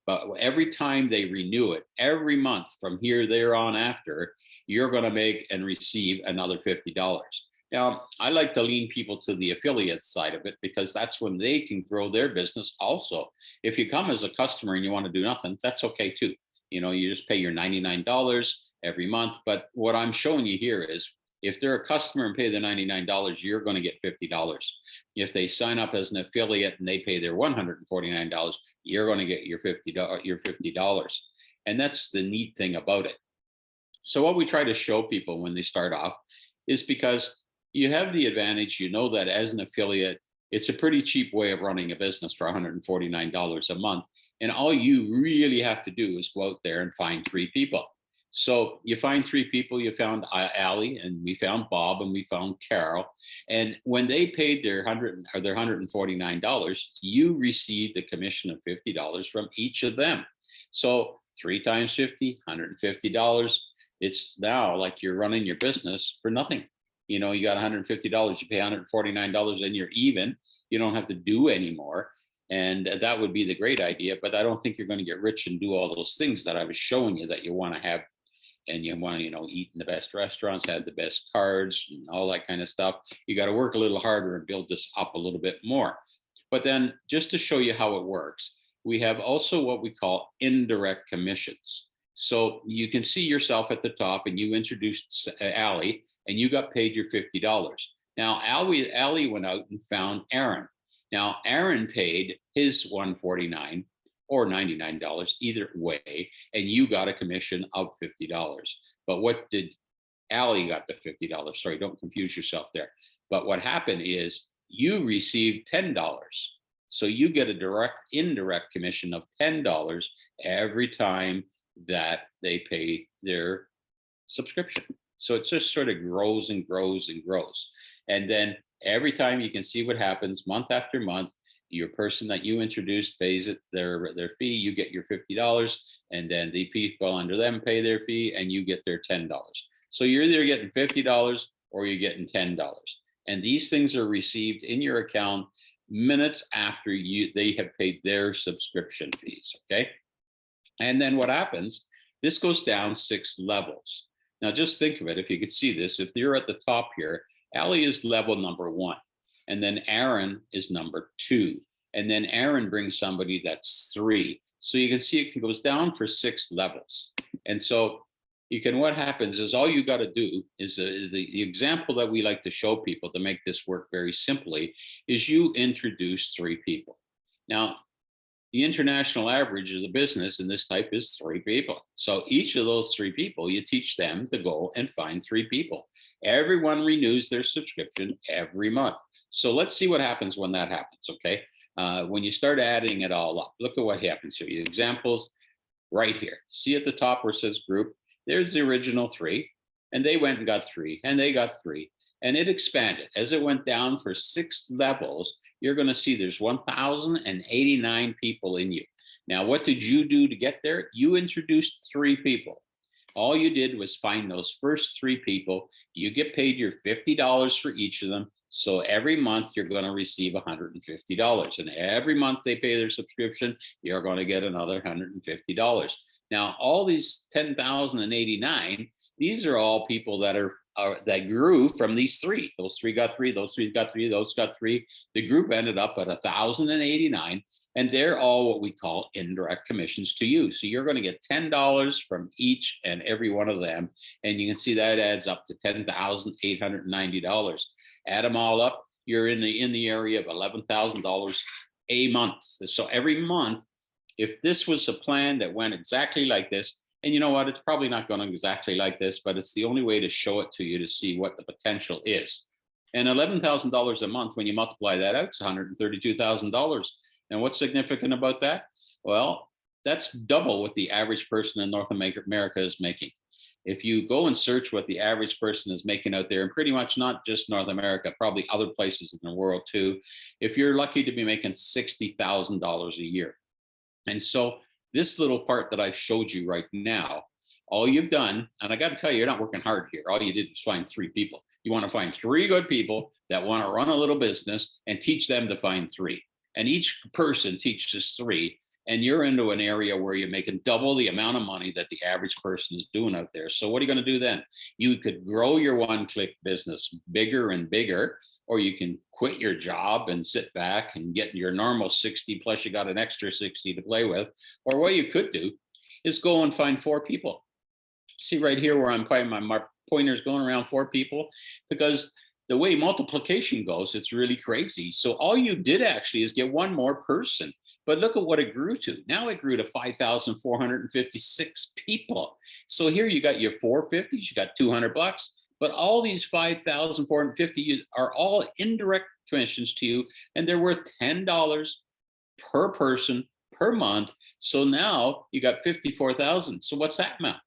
but every time they renew it, every month from here, there on after, you're going to make and receive another $50. Now, I like to lean people to the affiliate side of it because that's when they can grow their business also. If you come as a customer and you want to do nothing, that's okay too. You just pay your $99 every month. But what I'm showing you here is if they're a customer and pay the $99, you're going to get $50. If they sign up as an affiliate and they pay their $149, you're going to get your $50. And that's the neat thing about it. So what we try to show people when they start off is because you have the advantage, that as an affiliate, it's a pretty cheap way of running a business for $149 a month. And all you really have to do is go out there and find 3 people. So you find 3 people. You found Allie, and we found Bob, and we found Carol. And when they paid their $149, you received a commission of $50 from each of them. So 3 times 50, $150. It's now like you're running your business for nothing. You got $150, you pay $149 and you're even. You don't have to do anymore. And that would be the great idea, but I don't think you're going to get rich and do all those things that I was showing you that you want to have and you want to, eat in the best restaurants, have the best cards, and all that kind of stuff. You got to work a little harder and build this up a little bit more. But then, just to show you how it works, we have also what we call indirect commissions. So you can see yourself at the top, and you introduced Allie, and you got paid your $50. Now, Allie went out and found Aaron. Now, Aaron paid his $149 or $99, either way, and you got a commission of $50. But what did Allie got the $50? Sorry, don't confuse yourself there. But what happened is you received $10. So you get a indirect commission of $10 every time that they pay their subscription. So it just sort of grows and grows and grows. And then every time you can see what happens month after month, your person that you introduced pays it their fee, you get your $50, and then the people under them pay their fee and you get their $10. So you're either getting $50 or you're getting $10. And these things are received in your account minutes after they have paid their subscription fees, okay? And then what happens, this goes down 6 levels. Now just think of it, if you could see this, if you're at the top here, Allie is level number 1, and then Aaron is number 2, and then Aaron brings somebody that's 3. So you can see it goes down for 6 levels. And so what happens is all you got to do is the example that we like to show people to make this work very simply is you introduce 3 people. Now, the international average of the business in this type is 3 people. So each of those 3 people, you teach them to go and find 3 people. Everyone renews their subscription every month. So let's see what happens when that happens, okay? When you start adding it all up, look at what happens here. The examples right here. See at the top where it says group, there's the original 3, and they went and got 3, and they got 3, and it expanded. As it went down for 6 levels, you're going to see there's 1,089 people in you. Now, what did you do to get there? You introduced 3 people. All you did was find those first 3 people. You get paid your $50 for each of them. So every month you're going to receive $150. And every month they pay their subscription, you're going to get another $150. Now, all these 10,089, these are all people that that grew from these 3. Those 3 got 3, those 3 got 3, those got 3. The group ended up at 1,089, and they're all what we call indirect commissions to you. So you're going to get $10 from each and every one of them, and you can see that adds up to $10,890. Add them all up, you're in the area of $11,000 a month. So every month, if this was a plan that went exactly like this, and you know what, it's probably not going exactly like this, but it's the only way to show it to you to see what the potential is. And $11,000 a month, when you multiply that out, it's $132,000. And what's significant about that? Well, that's double what the average person in North America is making. If you go and search what the average person is making out there, and pretty much not just North America, probably other places in the world too, if you're lucky to be making $60,000 a year. And so this little part that I showed you right now, all you've done, and I got to tell you, you're not working hard here. All you did was find 3 people. You want to find 3 good people that want to run a little business and teach them to find 3. And each person teaches 3. And you're into an area where you're making double the amount of money that the average person is doing out there. So what are you going to do then? You could grow your one-click business bigger and bigger, or you can quit your job and sit back and get your normal 60, plus you got an extra 60 to play with. Or what you could do is go and find 4 people. See right here where I'm putting my pointers going around 4 people, because the way multiplication goes, it's really crazy. So all you did actually is get 1 more person. But look at what it grew to. Now it grew to 5,456 people. So here you got your 450s, you got $200, but all these 5,450 are all indirect commissions to you, and they're worth $10 per person per month. So now you got 54,000. So what's that amount?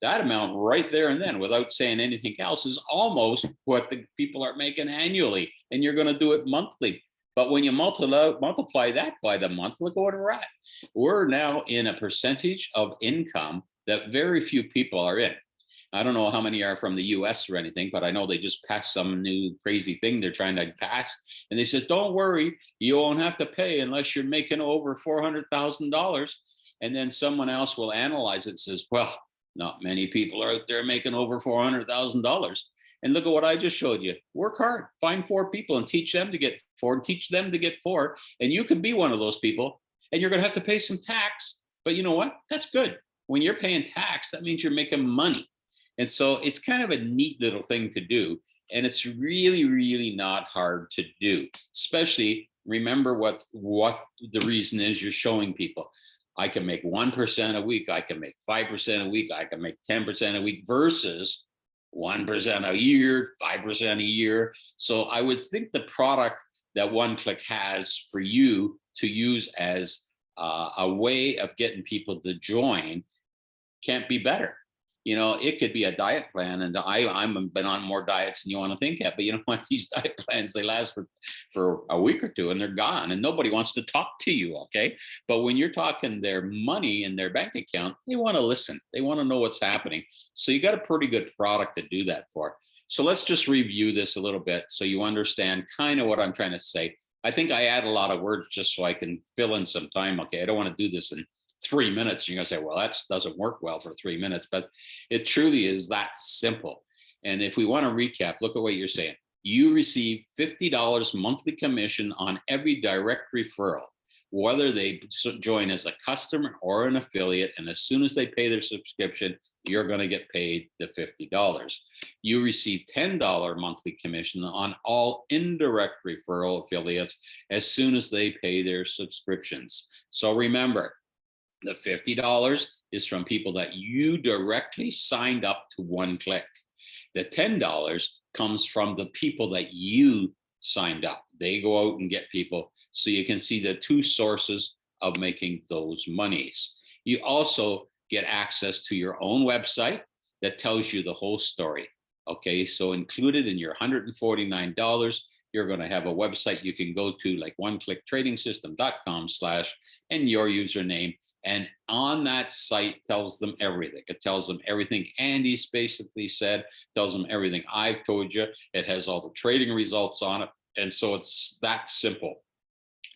That amount right there and then, without saying anything else, is almost what the people are making annually, and you're going to do it monthly. But when you multiply that by the month, look what we're at. We're now in a percentage of income that very few people are in. I don't know how many are from the US or anything, but I know they just passed some new crazy thing they're trying to pass. And they said, don't worry, you won't have to pay unless you're making over $400,000. And then someone else will analyze it and says, well, Not many people are out there making over $400,000. And look at what I just showed you. Work hard, find 4 people and teach them to get 4, and teach them to get 4. And you can be one of those people, and you're going to have to pay some tax. But you know what? That's good. When you're paying tax, that means you're making money. And so it's kind of a neat little thing to do. And it's really, really not hard to do, especially remember what the reason is you're showing people. I can make 1% a week. I can make 5% a week. I can make 10% a week versus 1% a year, 5% a year. So I would think the product that OneClick has for you to use as a way of getting people to join can't be better. You know, it could be a diet plan, and I've been on more diets than you want to think of. But you know what? These diet plans, they last for a week or two, and they're gone, and nobody wants to talk to you. Okay, but when you're talking their money in their bank account, they want to listen. They want to know what's happening. So you got a pretty good product to do that for. So let's just review this a little bit so you understand kind of what I'm trying to say. I think I add a lot of words just so I can fill in some time. Okay, I don't want to do this in 3 minutes. You're going to say, well, that doesn't work well for 3 minutes, but it truly is that simple. And if we want to recap, look at what you're saying. You receive $50 monthly commission on every direct referral, whether they join as a customer or an affiliate. And as soon as they pay their subscription, you're going to get paid the $50. You receive $10 monthly commission on all indirect referral affiliates as soon as they pay their subscriptions. So remember, the $50 is from people that you directly signed up to OneClick. The $10 comes from the people that you signed up. They go out and get people. So you can see the 2 sources of making those monies. You also get access to your own website that tells you the whole story. Okay, so included in your $149, you're going to have a website you can go to, like oneclicktrading.com/ and your username. And on that site tells them everything. It tells them everything Andy's basically said, tells them everything I've told you. It has all the trading results on it. And so it's that simple.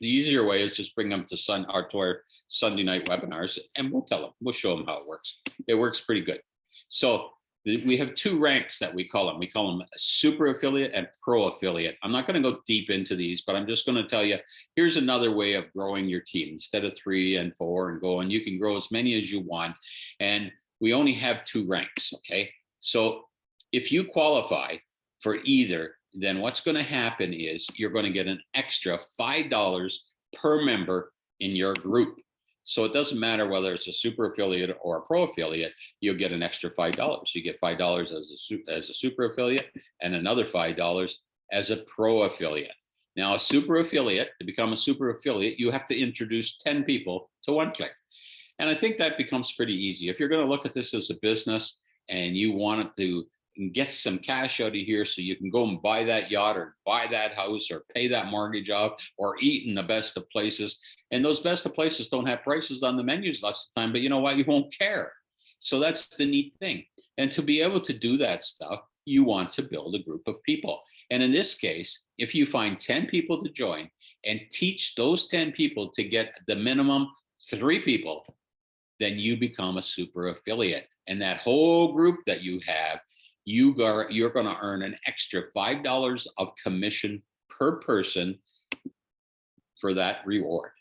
The easier way is just bring them to our Sunday night webinars, and we'll show them how it works. It works pretty good. So we have 2 ranks that we call them. We call them a super affiliate and pro affiliate. I'm not going to go deep into these, but I'm just going to tell you, here's another way of growing your team. Instead of 3 and 4 and going, you can grow as many as you want. And we only have 2 ranks. Okay. So if you qualify for either, then what's going to happen is you're going to get an extra $5 per member in your group. So it doesn't matter whether it's a super affiliate or a pro affiliate, you'll get an extra $5. You get $5 as a super affiliate and another $5 as a pro affiliate. Now, a super affiliate, to become a super affiliate, you have to introduce 10 people to OneClick. And I think that becomes pretty easy. If you're going to look at this as a business and you want to get some cash out of here so you can go and buy that yacht or buy that house or pay that mortgage off or eat in the best of places. And those best of places don't have prices on the menus lots of the time, but you know what? You won't care. So that's the neat thing. And to be able to do that stuff, you want to build a group of people. And in this case, if you find 10 people to join and teach those 10 people to get the minimum 3 people, then you become a super affiliate. And that whole group that you have, you're going to earn an extra $5 of commission per person for that reward.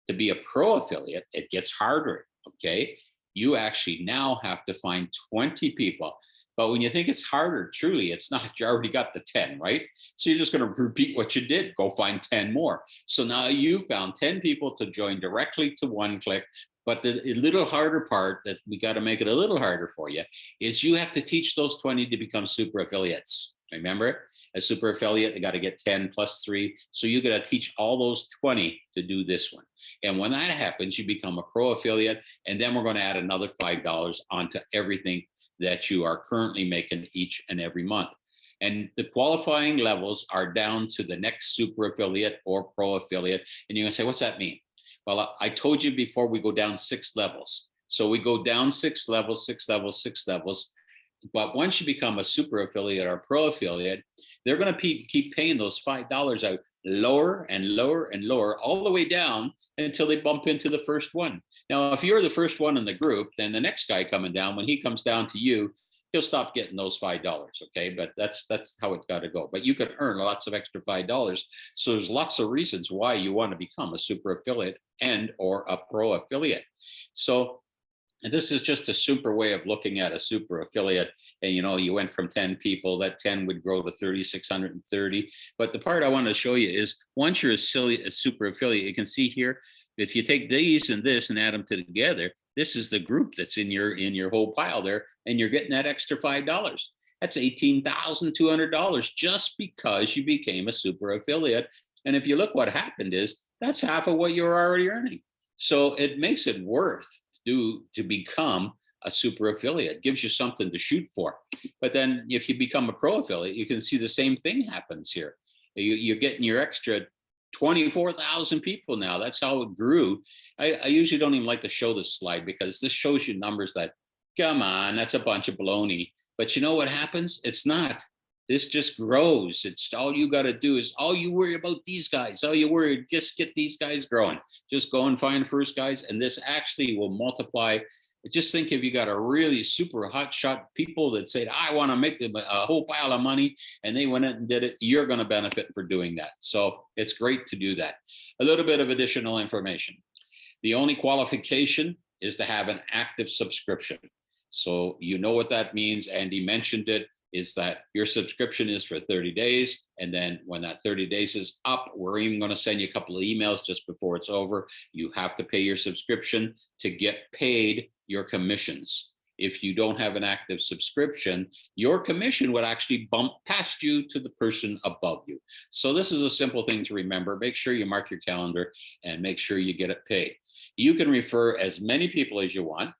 To be a pro affiliate, it gets harder. Okay. You actually now have to find 20 people. But when you think it's harder, truly, it's not. You already got the 10, right? So you're just going to repeat what you did. Go find 10 more. So now you found 10 people to join directly to OneClick. But the little harder part that we got to make it a little harder for you is you have to teach those 20 to become super affiliates. Remember, a super affiliate, they got to get 10 plus 3. So you got to teach all those 20 to do this one. And when that happens, you become a pro affiliate. And then we're going to add another $5 onto everything that you are currently making each and every month. And the qualifying levels are down to the next super affiliate or pro affiliate. And you're going to say, what's that mean? Well, I told you before, we go down 6 levels. So we go down 6 levels, 6 levels, 6 levels. But once you become a super affiliate or pro affiliate, they're going to keep paying those $5 out lower and lower and lower, all the way down until they bump into the first one. Now, if you're the first one in the group, then the next guy coming down, when he comes down to you, he'll stop getting those $5, okay? But that's how it's got to go. But you can earn lots of extra $5. So there's lots of reasons why you want to become a super affiliate and or a pro affiliate. So and this is just a super way of looking at a super affiliate. And, you know, you went from 10 people, that 10 would grow to 3,630. But the part I want to show you is once you're a super affiliate, you can see here, if you take these and this and add them together, this is the group that's in your whole pile there, and you're getting that extra $5. That's $18,200 just because you became a super affiliate. And if you look what happened is, that's half of what you're already earning. So it makes it worth to become a super affiliate. It gives you something to shoot for. But then if you become a pro affiliate, you can see the same thing happens here. You're getting your extra 24,000 people now. That's how it grew. I usually don't even like to show this slide because this shows you numbers that, come on, that's a bunch of baloney. But you know what happens? It's not. This just grows. It's all you got to do is all you worry about these guys. All you worry, just get these guys growing. Just go and find first guys. And this actually will multiply. Just think if you got a really super hot shot people that said, I want to make them a whole pile of money, and they went out and did it, you're going to benefit for doing that. So it's great to do that. A little bit of additional information. The only qualification is to have an active subscription. So you know what that means. Andy mentioned it. Is that your subscription is for 30 days. And then when that 30 days is up, we're even going to send you a couple of emails just before it's over. You have to pay your subscription to get paid your commissions. If you don't have an active subscription, your commission would actually bump past you to the person above you. So this is a simple thing to remember. Make sure you mark your calendar and make sure you get it paid. You can refer as many people as you want.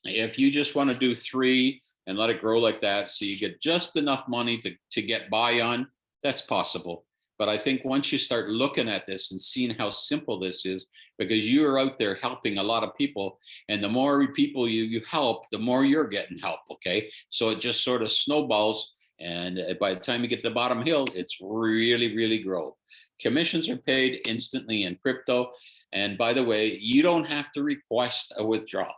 If you just want to do 3 and let it grow like that, so you get just enough money to get by on, that's possible. But I think once you start looking at this and seeing how simple this is, because you're out there helping a lot of people, and the more people you help, the more you're getting help, okay? So it just sort of snowballs, and by the time you get to the bottom hill, it's really, really grown. Commissions are paid instantly in crypto. And by the way, you don't have to request a withdrawal.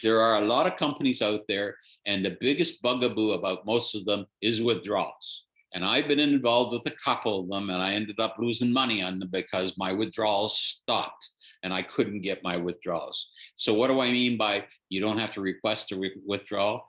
There are a lot of companies out there, and the biggest bugaboo about most of them is withdrawals. And I've been involved with a couple of them, and I ended up losing money on them because my withdrawals stopped and I couldn't get my withdrawals. So what do I mean by you don't have to request a withdrawal?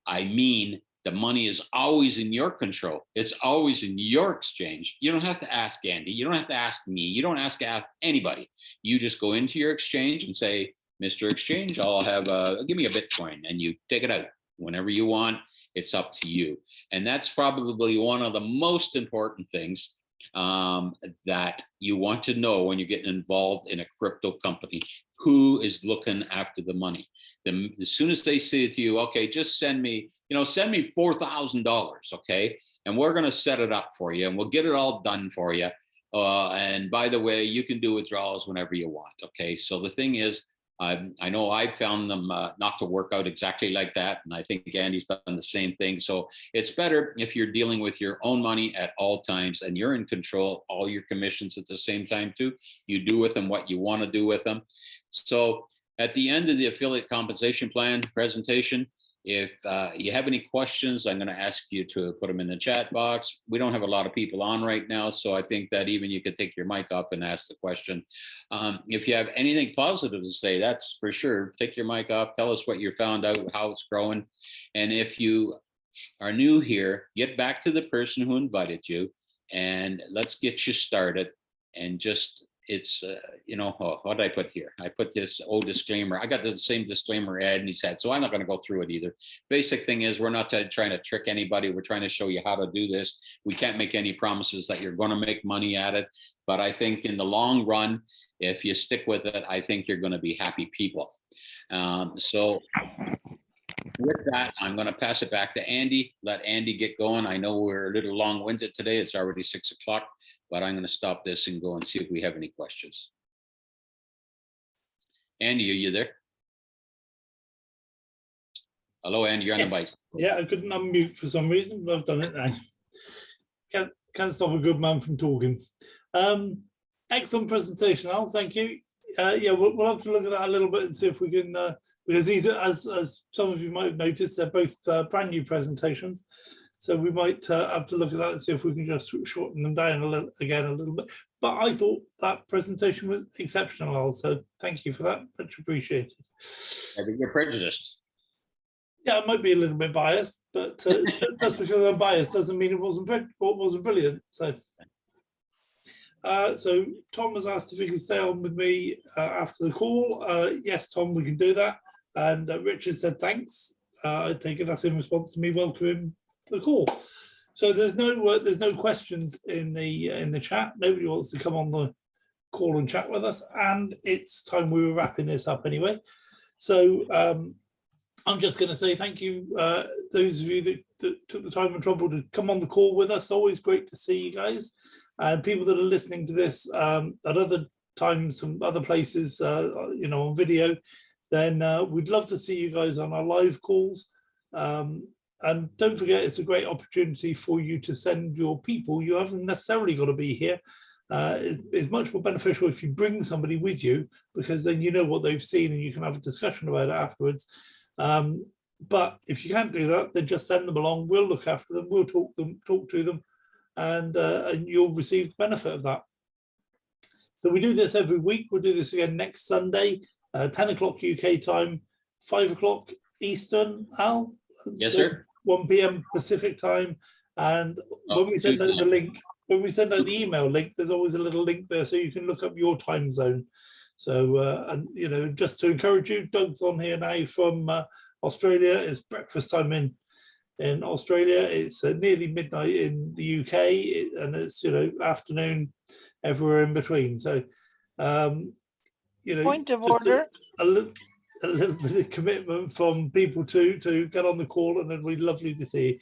I mean, the money is always in your control. It's always in your exchange. You don't have to ask Andy. You don't have to ask me. You don't ask anybody. You just go into your exchange and say, Mr. Exchange, I'll have give me a Bitcoin, and you take it out whenever you want. It's up to you. And that's probably one of the most important things that you want to know when you're getting involved in a crypto company. Who is looking after the money? As soon as they say to you, okay, just send me $4,000, okay? And we're going to set it up for you, and we'll get it all done for you. And by the way, you can do withdrawals whenever you want, okay? So the thing is, I know I found them not to work out exactly like that. And I think Andy's done the same thing. So it's better if you're dealing with your own money at all times and you're in control, all your commissions at the same time too. You do with them what you want to do with them. So at the end of the affiliate compensation plan presentation, if you have any questions, I'm going to ask you to put them in the chat box. We don't have a lot of people on right now, so I think that even you could take your mic off and ask the question. If you have anything positive to say, that's for sure. Take your mic off. Tell us what you found out, how it's growing. And if you are new here, get back to the person who invited you, and let's get you started. And just it's, what did I put here? I put this old disclaimer. I got the same disclaimer Andy's had, so I'm not going to go through it either. Basic thing is we're not trying to trick anybody. We're trying to show you how to do this. We can't make any promises that you're going to make money at it. But I think in the long run, if you stick with it, I think you're going to be happy people. So with that, I'm going to pass it back to Andy. Let Andy get going. I know we're a little long-winded today. It's already 6 o'clock. But I'm going to stop this and go and see if we have any questions. Andy, are you there? Hello, Andy, you're on the mic. Yeah, I couldn't unmute for some reason, but I've done it now. Can't stop a good man from talking. Excellent presentation, Al, thank you. yeah, we'll have to look at that a little bit and see if we can, because these are, as some of you might have noticed, they're both brand new presentations. So we might have to look at that and see if we can just shorten them down a little bit. But I thought that presentation was exceptional, Al, so thank you for that, much appreciated. I think you're prejudiced. Yeah, I might be a little bit biased, but just because I'm biased doesn't mean it wasn't brilliant. So, so Tom has asked if he can stay on with me after the call. Yes, Tom, we can do that. And Richard said thanks. I take it that's in response to me welcoming the call. So there's no questions in the chat. Nobody wants to come on the call and chat with us, and it's time we were wrapping this up anyway. So I'm just going to say thank you, those of you that took the time and trouble to come on the call with us. Always great to see you guys, and people that are listening to this at other times from other places, you know, on video. Then we'd love to see you guys on our live calls. And don't forget, it's a great opportunity for you to send your people. You haven't necessarily got to be here. It's much more beneficial if you bring somebody with you, because then you know what they've seen and you can have a discussion about it afterwards. But if you can't do that, then just send them along. We'll look after them. We'll talk to them, and you'll receive the benefit of that. So we do this every week. We'll do this again next Sunday, 10 o'clock UK time, 5 o'clock Eastern, Al? Yes, sir. 1 p.m. Pacific time. And when we send out the link, when we send out the email link, there's always a little link there so you can look up your time zone. So, and you know, just to encourage you, Doug's on here now from Australia. It's breakfast time in Australia. It's nearly midnight in the UK, and it's, you know, afternoon everywhere in between. So, you know, Point of order. A little bit of commitment from people to get on the call, and it'd be lovely to see.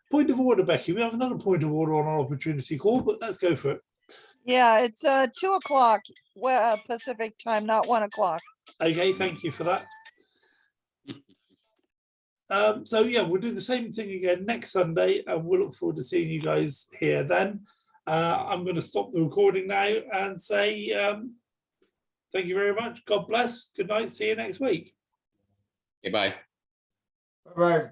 Point of order, Becky. We have another point of order on our opportunity call, but let's go for it. Yeah, it's 2 o'clock Pacific time, not 1 o'clock. Okay, thank you for that. So yeah, we'll do the same thing again next Sunday, and we'll look forward to seeing you guys here then. I'm going to stop the recording now and say thank you very much. God bless. Good night. See you next week. Okay, bye. Bye-bye.